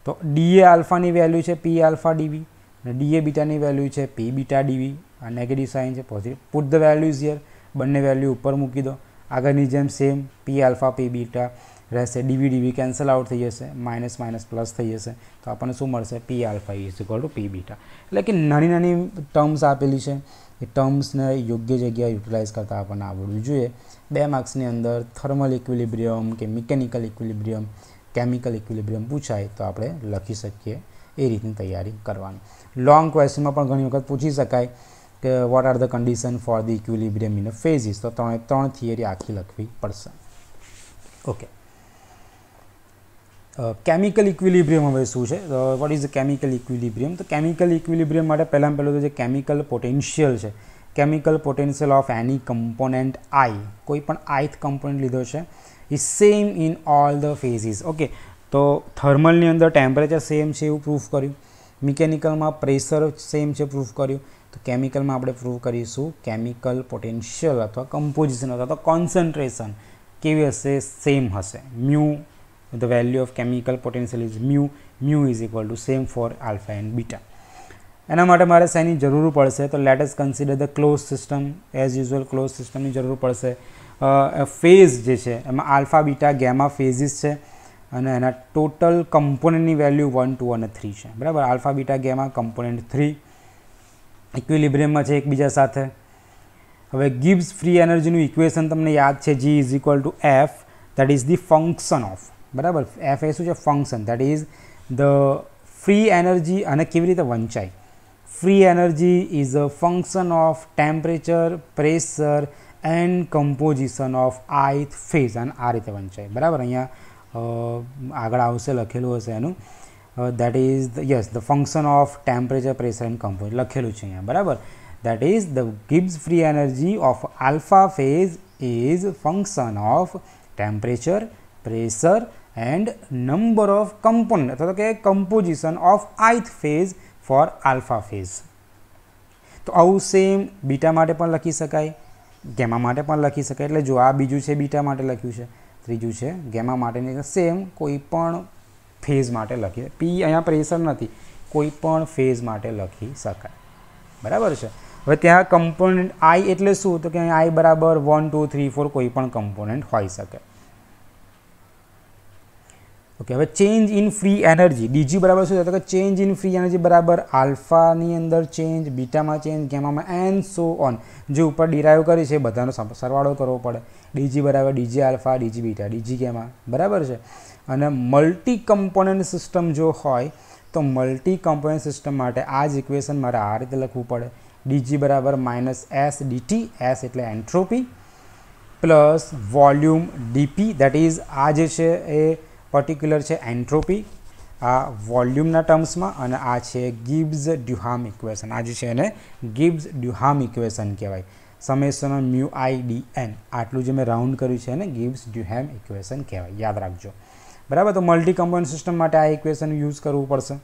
તો ડી એ આલ્ફાની વેલ્યુ છે પી આલ્ફા ડીવી અને ડી એ બીટાની વેલ્યુ છે પી બીટા ડીવી. આ નેગેટિવ સાઇન છે, positive. Put the values here, બંને વેલ્યુ ઉપર મૂકી દો. આગળની જેમ સેમ પી આલ્ફા પી બીટા રહેશે, ડીવી ડીવી કેન્સલ આઉટ થઈ જશે, માઇનસ માઇનસ પ્લસ થઈ જશે. તો આપણને શું મળશે P alpha is equal to P beta. એટલે કે નાની નાની ટર્મ્સ આપેલી છે એ ટર્મ્સને યોગ્ય જગ્યાએ યુટિલાઇઝ કરતાં આપણને આવડવું જોઈએ. 2 માર્ક્સની અંદર થર્મલ ઇક્વિલિબ્રિયમ કે મિકેનિકલ ઇક્વિલિબ્રિયમ, કેમિકલ ઇક્વિલિબ્રિયમ પૂછાય તો આપણે લખી શકીએ એ રીતની તૈયારી કરવાની. લોંગ ક્વેશ્ચનમાં પણ ઘણી વખત પૂછી શકાય કે what are the condition for the equilibrium in a ફેઝિસ, તો 3 થિયરી આખી લખવી પડશે. ઓકે, કેમિકલ ઇક્વિલિબ્રિયમ હવે શું છે? What is the chemical equilibrium? તો કેમિકલ ઇક્વિલિબ્રિયમ માટે પહેલાં તો જે કેમિકલ પોટેન્શિયલ છે, કેમિકલ પોટેન્શિયલ ઓફ એની કમ્પોનન્ટ આઈ, કોઈ પણ ith કમ્પોનન્ટ લીધો છે, is same in all the phases. Okay, તો થર્મલની અંદર ટેમ્પરેચર સેમ છે એવું પ્રૂફ કર્યું, મિકેનિકલમાં પ્રેશર સેમ છે પ્રૂફ કર્યું, તો કેમિકલમાં આપણે પ્રૂફ કરીશું કેમિકલ પોટેન્શિયલ અથવા કમ્પોઝિશન અથવા તો કોન્સન્ટ્રેશન કેવી હશે? સેમ હશે. Mu, the value of chemical potential is mu is equal to same for alpha and beta. એના માટે મારે શેની જરૂર પડશે? તો let us consider the close system. As usual close સિસ્ટમની જરૂર પડશે. ફેઝ જે છે એમાં આલ્ફા બીટા ગેમા ફેઝિસ છે અને એના ટોટલ કમ્પોનન્ટની વેલ્યુ 1 2 અને 3 છે. બરાબર, આલ્ફા બીટા ગેમા કમ્પોનન્ટ 3 ઇક્વિલિબ્રિયમમાં છે એકબીજા સાથે. હવે ગિબ્સ ફ્રી એનર્જીનું ઇક્વેશન તમને યાદ છે, G is equal two F, that is the function of. બરાબર, એફ એ શું છે? Function, that is the free energy. અને કેવી રીતે વંચાય? Free energy is a function of temperature, pressure and composition of ith phase. અને આ રીતે વંચાય. બરાબર, અહીંયા આગળ આવશે, લખેલું હશે એનું, that is yes the function of temperature, pressure and compose લખેલું છે અહીંયા. બરાબર, that is the Gibbs free energy of alpha phase is function of temperature, pressure and number of component અથવા તો કે composition of ith phase for alpha phase. તો આવું same beta માટે પણ લખી શકાય, ગેમા માટે પણ લખી શકાય. એટલે જો આ બીજું છે બીટા માટે લખ્યું છે, ત્રીજું છે ગેમા માટેની, સેમ કોઈ પણ ફેઝ માટે લખીએ. પી અહીંયા પ્રેશર નથી, કોઈ પણ ફેઝ માટે લખી શકાય. બરાબર છે. હવે ત્યાં કમ્પોનન્ટ આઈ એટલે શું? તો કે અહીંયા આઈ બરાબર 1 2 3 4 કોઈ પણ કમ્પોનન્ટ હોઈ શકે. ઓકે, હવે change in free energy, d g બરાબર શું થાય? તો કે ચેન્જ ઇન ફ્રી એનર્જી બરાબર આલ્ફાની અંદર ચેન્જ, બીટામાં ચેન્જ, ગેમામાં એન્ડ સો ઓન. જે ઉપર ડિરાઈવ કરી છે બધાનો સરવાળો કરવો પડે. ડીજી બરાબર d g alpha, d g beta, d g gamma. બરાબર છે. અને મલ્ટી કમ્પોનન્ટ સિસ્ટમ જો હોય તો મલ્ટી કમ્પોનન્ટ સિસ્ટમ માટે આ જ ઇક્વેશન મારે આ રીતે લખવું પડે. ડીજી બરાબર માઇનસ એસ ડીટી, એસ એટલે entropy, plus volume DP, that is આ જે છે એ પર્ટિક્યુલર છે એન્ટ્રોપી આ વોલ્યુમના ટર્મ્સમાં, અને આ છે ગિબ્સ ડ્યુહામ ઇક્વેશન. આ જે છે એને ગિબ્સ ડ્યુહામ ઇક્વેશન કહેવાય. Summation mu I D n, આટલું જે મેં રાઉન્ડ કર્યું છે એને ગિબ્સ ડ્યુહામ ઇક્વેશન કહેવાય. યાદ રાખજો. બરાબર, તો મલ્ટી કમ્પોનન્ટ સિસ્ટમ માટે આ ઇક્વેશન યુઝ કરવું પડશે.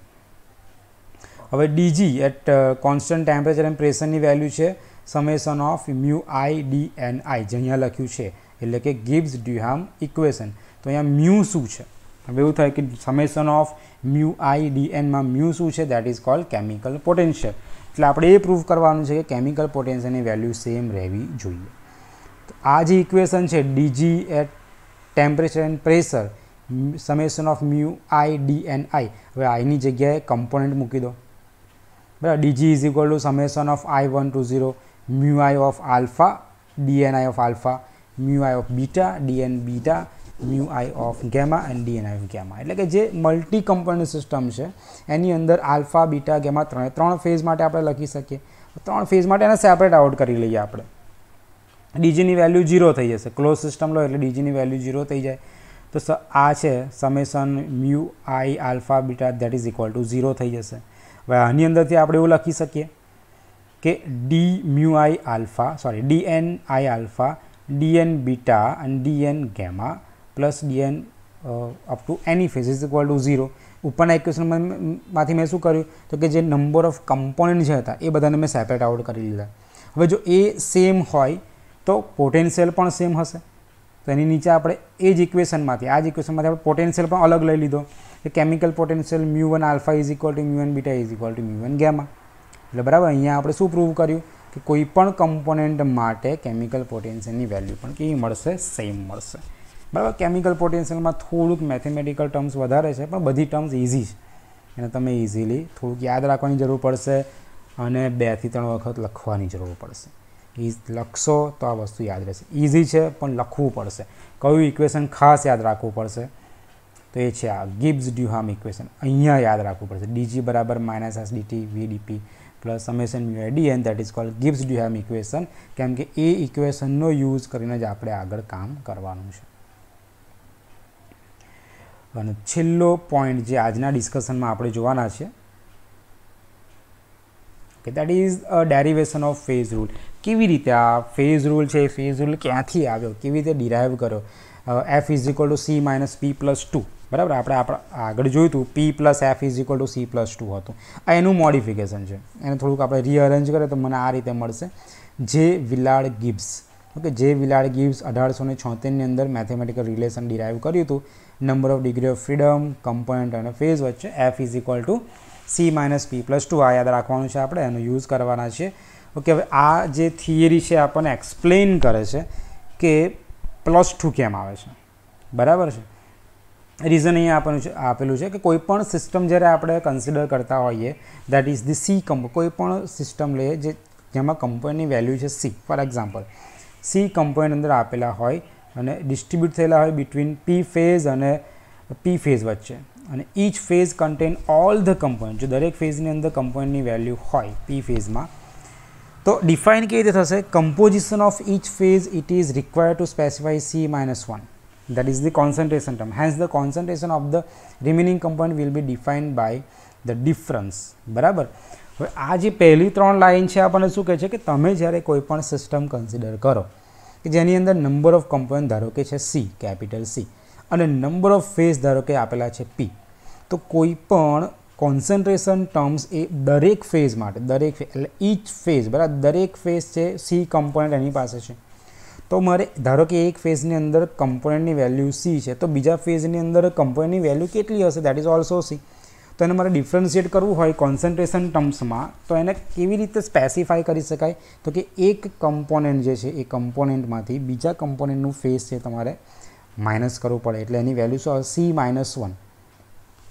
હવે DG at constant temperature and પ્રેશરની વેલ્યુ છે summation of mu I D N I, જે અહીંયા લખ્યું છે, એટલે કે ગિબ્સ ડ્યુહામ ઇક્વેશન. તો અહીંયા મ્યુ શું છે? હવે એવું થાય કે summation of mu I D એનમાં મ્યુ શું છે? That is called chemical potential. એટલે આપણે એ પ્રૂફ કરવાનું છે કે કેમિકલ પોટેન્શિયલની વેલ્યુ સેમ રહેવી જોઈએ. તો આ જે ઇક્વેશન છે d g at temperature and pressure summation of mu I D N i, હવે આઈની જગ્યાએ કમ્પોનન્ટ મૂકી દો. બરાબર, d g is equal to summation of i 1 to 0 mu i of alpha d n i of alpha, mu i of beta d n beta, mu i of gamma and d n i of gamma. એટલે કે જે multi component system છે એની અંદર alpha beta gamma ત્રણ phase માટે આપણે લખી શકીએ. 3 ફેઝ માટે એને સેપરેટ આઉટ કરી લઈએ આપણે. ડીજીની વેલ્યુ 0 થઈ જશે. ક્લોઝ સિસ્ટમ લો એટલે ડીજીની વેલ્યુ 0 થઈ જાય. તો આ છે summation mu i alpha beta that is equal to 0 થઈ જશે. હવે આની અંદરથી આપણે એવું લખી શકીએ કે d mu i alpha d N i alpha dn beta and dn gamma plus dn up to any phase is equal to 0. ઉપરના ઇક્વેશનમાંથી મેં શું કર્યું તો કે જે નંબર ઓફ કમ્પોનન્ટ જે હતા એ બધાને મેં સેપરેટ આઉટ કરી લીધા. હવે જો એ સેમ હોય તો પોટેન્શિયલ પણ સેમ હશે. તો એની નીચે આપણે એ જ ઇક્વેશનમાંથી આપણે પોટેન્શિયલ પણ અલગ લઈ લીધો કે chemical potential μ1 alpha is equal to μ1 beta is equal to μ1 gamma. એટલે બરાબર અહીંયા આપણે શું પ્રૂવ કર્યું કે કોઈ પણ કમ્પોનન્ટ માટે કેમિકલ પોટેન્શિયલની વેલ્યુ પણ કેવી મળશે, સેમ મળશે. બરાબર. કેમિકલ પોટેન્શિયલમાં થોડુંક મેથેમેટિકલ ટર્મ્સ વધારે છે પણ બધી ટર્મ્સ ઇઝી છે એને તમે ઇઝીલી થોડુંક યાદ રાખવાની જરૂર પડશે અને 2 થી 3 વખત લખવાની જરૂર પડશે. લખશો તો આ વસ્તુ યાદ રહેશે. ઇઝી છે પણ લખવું પડશે. કયું ઇક્વેશન ખાસ યાદ રાખવું પડશે તો એ છે આ ગિબ્સ ડ્યુહામ ઇક્વેશન. અહીંયા યાદ રાખવું પડશે. dg બરાબર -s dt v dp plus summation mu dn that is called Gibbs Duhem equation. કેમ કે એ ઇક્વેશનનો યુઝ કરીને જ આપણે આગળ કામ કરવાનું છે. અને છેલ્લો પોઈન્ટ જે આજના ડિસ્કશનમાં આપણે જોવાના છે કે that is a derivation of phase rule. કેવી રીતે આ ફેઝ રૂલ છે, ફેઝ રૂલ ક્યાંથી આવ્યો, કેવી રીતે ડિરાઈવ કર્યો. f is equal two c minus p plus 2. બરાબર. આપણે આગળ જોયું હતું p plus f is equal two c plus 2 હતું. આ એનું મોડિફિકેશન છે. એને થોડુંક આપણે રીઅરેન્જ કરીએ તો મને આ રીતે મળશે. જે વિલાર્ડ ગિબ્સ, ઓકે, જે વિલાર્ડ ગિબ્સ 1876ની અંદર મેથેમેટિકલ રિલેશન ડિરાઈવ કર્યું હતું number of degree of freedom, component અને ફેઝ વચ્ચે. f is equal two c minus p plus 2 આ યાદ રાખવાનું છે આપણે, એનો યુઝ કરવાના છે. ઓકે. હવે આ જે થિયરી છે આપણને એક્સપ્લેન કરે છે કે +2 કેમ આવે છે. બરાબર છે. રીઝન અહીંયા આપેલું છે કે કોઈ પણ સિસ્ટમ જ્યારે આપણે કન્સિડર કરતા હોઈએ દેટ ઇઝ ધી સી કોઈ પણ સિસ્ટમ લઈએ જેમાં કમ્પોનન્ટની વેલ્યુ છે c. For example c component અંદર આપેલા હોય અને ડિસ્ટ્રીબ્યુટ થયેલા હોય બિટવીન p ફેઝ અને p ફેઝ વચ્ચે અને each phase contain all the component. જો દરેક ફેઝની અંદર કમ્પોનન્ટની વેલ્યુ હોય p ફેઝમાં તો ડિફાઇન કેવી રીતે થશે. Composition of each phase it is required to specify c-1. that is the concentration term. Hence the concentration of the remaining component will be defined by the difference. બરાબર. હવે આ જે પહેલી 3 લાઈન છે આપણને શું કહે છે કે તમે જ્યારે કોઈ પણ સિસ્ટમ કન્સિડર કરો કે જેની અંદર નંબર ઓફ કમ્પોનન્ટ ધારો કે છે c, કેપિટલ C, અને નંબર ઓફ ફેઝ ધારો કે આપેલા છે p, તો કોઈ પણ કોન્સન્ટ્રેશન ટર્મ્સ એ દરેક ફેઝ માટે એટલે ઈચ ફેઝ, બરાબર, દરેક ફેઝ છે c કમ્પોનન્ટ એની પાસે છે. તો મારે ધારો કે એક ફેઝની અંદર કમ્પોનન્ટની વેલ્યુ c છે તો બીજા ફેઝની અંદર કમ્પોનન્ટની વેલ્યુ કેટલી હશે દેટ ઇઝ ઓલ્સો c. તો એને મારે ડિફરન્શિએટ કરવું હોય કોન્સન્ટ્રેશન ટર્મ્સમાં તો એને કેવી રીતે સ્પેસિફાય કરી શકાય તો કે એક કમ્પોનન્ટ જે છે એ કમ્પોનન્ટમાંથી બીજા કમ્પોનન્ટનું ફેઝ છે તમારે માઇનસ કરવું પડે. એટલે એની વેલ્યુ શું આવે c-1.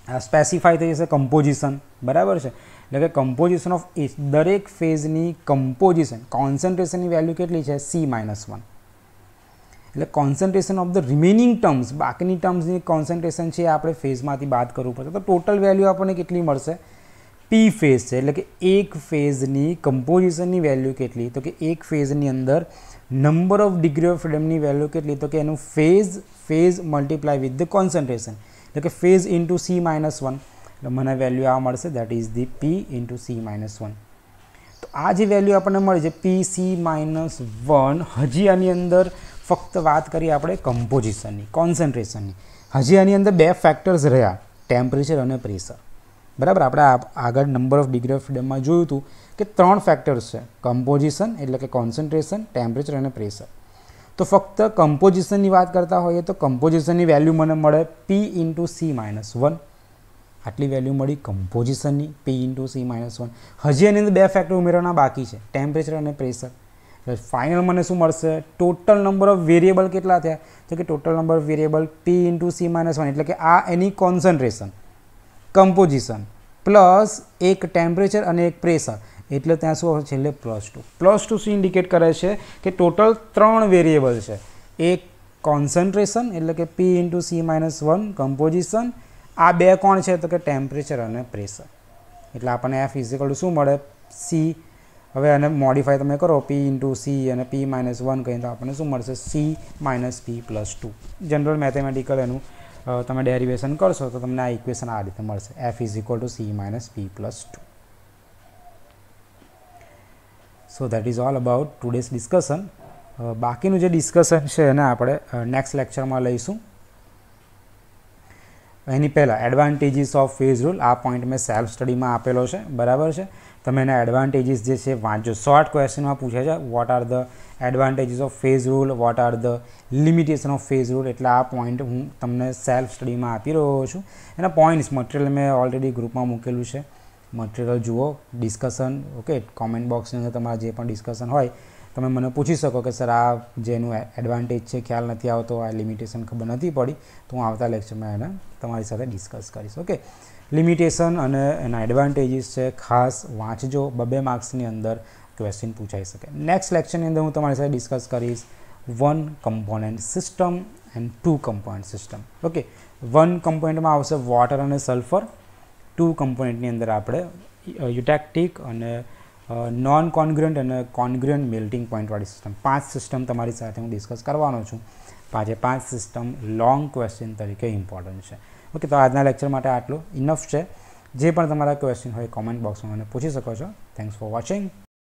આ સ્પેસિફાય થઈ જશે કમ્પોઝિશન. બરાબર છે. એટલે કે કમ્પોઝિશન ઓફ દરેક ફેઝની કમ્પોઝિશન કોન્સન્ટ્રેશનની વેલ્યુ કેટલી છે c-1. એટલે concentration of the remaining terms, બાકીની ટર્મ્સની કોન્સન્ટ્રેશન છે આપણે ફેઝમાંથી બાદ કરવું પડશે. તો ટોટલ વેલ્યુ આપણને કેટલી મળશે p ફેઝ છે એટલે કે એક ફેઝની કમ્પોઝિશનની વેલ્યુ કેટલી તો કે એક ફેઝની અંદર નંબર ઓફ ડિગ્રી ઓફ ફ્રીડમની વેલ્યુ કેટલી તો કે એનું phase multiply with the concentration એટલે કે ફેઝ ઇન્ટુ c-1. એટલે મને વેલ્યુ આ મળશે that is the p into c-1. તો આ જે વેલ્યુ આપણને મળે છે p c-1. હજી આની અંદર ફક્ત વાત કરીએ આપણે કમ્પોઝિશનની, કોન્સન્ટ્રેશનની. હજી આની અંદર 2 ફેક્ટર્સ રહ્યા, ટેમ્પરેચર અને પ્રેશર. બરાબર. આપણે આગળ નંબર ઓફ ડિગ્રી ઓફ ફ્રીડમમાં જોયું હતું કે 3 ફેક્ટર્સ છે, કમ્પોઝિશન એટલે કે કોન્સન્ટ્રેશન, ટેમ્પરેચર અને પ્રેશર. તો ફક્ત કમ્પોઝિશનની વાત કરતા હોઈએ તો કમ્પોઝિશનની વેલ્યુ મને મળે p ઇન્ટુ c-1. આટલી વેલ્યુ મળી કમ્પોઝિશનની p ઇન્ટુ c-1. હજી એની અંદર 2 ફેક્ટર ઉમેરવાના બાકી છે, ટેમ્પરેચર અને પ્રેશર. ફાઇનલ મને શું મળશે ટોટલ નંબર ઓફ વેરિયેબલ કેટલા થયા તો કે total number of variable p into c-1 એટલે કે આ એની કોન્સન્ટ્રેશન, કમ્પોઝિશન પ્લસ એક ટેમ્પરેચર અને એક પ્રેશર એટલે ત્યાં શું હશે છેલ્લે +2. +2 શું ઇન્ડિકેટ કરે છે કે ટોટલ 3 વેરિયેબલ છે. એક કોન્સન્ટ્રેશન એટલે કે p ઇન્ટુ c-1, કમ્પોઝિશન, આ 2 કોણ છે તો કે ટેમ્પરેચર અને પ્રેશર. એટલે આપણને f ઇઝ ઇક્વલ ટુ શું મળે c. હવે આને મોડિફાય તમે કરો p ઇન્ટુ c અને p-1 કહીએ તો આપણને શું મળશે c-p પ્લસ 2. જનરલ મેથેમેટિકલ એનું તમે ડેરિવેશન કરશો તો તમને આ ઇક્વેશન આ રીતે મળશે f is equal two c-p plus 2. So that is all about today's discussion. બાકીનું જે ડિસ્કશન છે એને આપણે નેક્સ્ટ લેક્ચરમાં લઈશું. એની પહેલાં એડવાન્ટેજીસ ઓફ ફેઝ રૂલ, આ પોઈન્ટ મેં સેલ્ફ સ્ટડીમાં આપેલો છે, બરાબર છે. તમે એના એડવાન્ટેજીસ જે છે વાંચજો. શોર્ટ ક્વેશ્ચનમાં પૂછે છે what are the advantages of phase rule, what are the limitation of phase rule. એટલે આ પોઈન્ટ હું તમને સેલ્ફ સ્ટડીમાં આપી રહ્યો છું. એના પોઈન્ટ્સ મટીરિયલ મેં ઓલરેડી ગ્રુપમાં મૂકેલું છે, મટીરિયલ જુઓ, ડિસ્કશન. ઓકે, કોમેન્ટ બોક્સની અંદર તમારા જે પણ ડિસ્કશન હોય તમે મને પૂછી શકો કે સર આ જેનું એડવાન્ટેજ છે ખ્યાલ નથી આવતો, આ લિમિટેશન ખબર નથી પડી, તો હું આવતા લેક્ચરમાં એને તમારી સાથે ડિસ્કસ કરીશ. ઓકે, લિમિટેશન અને એના એડવાન્ટેજીસ છે, ખાસ વાંચજો. 2 માર્ક્સની અંદર ક્વેશ્ચન પૂછાઈ શકે. નેક્સ્ટ લેક્ચરની અંદર હું તમારી સાથે ડિસ્કસ કરીશ 1 component system and 2 component system. Okay, 1 કમ્પોનન્ટમાં આવશે વોટર અને સલ્ફર. 2 કમ્પોનન્ટની અંદર આપણે યુટેક્ટિક અને નોન કોન્ગ્રુઅન્ટ અને કોન્ગ્રુઅન્ટ મેલ્ટિંગ પોઈન્ટવાળી સિસ્ટમ, 5 સિસ્ટમ તમારી સાથે હું ડિસ્કસ કરવાનો છું. 5 સિસ્ટમ લોંગ ક્વેશ્ચન તરીકે ઇમ્પોર્ટન્ટ છે. ઓકે, તો આજના લેક્ચર માટે આટલું ઇનફ છે. જે પણ તમારા ક્વેશ્ચન હોય કોમેન્ટ બોક્સમાં મને પૂછી શકો છો. Thanks for watching.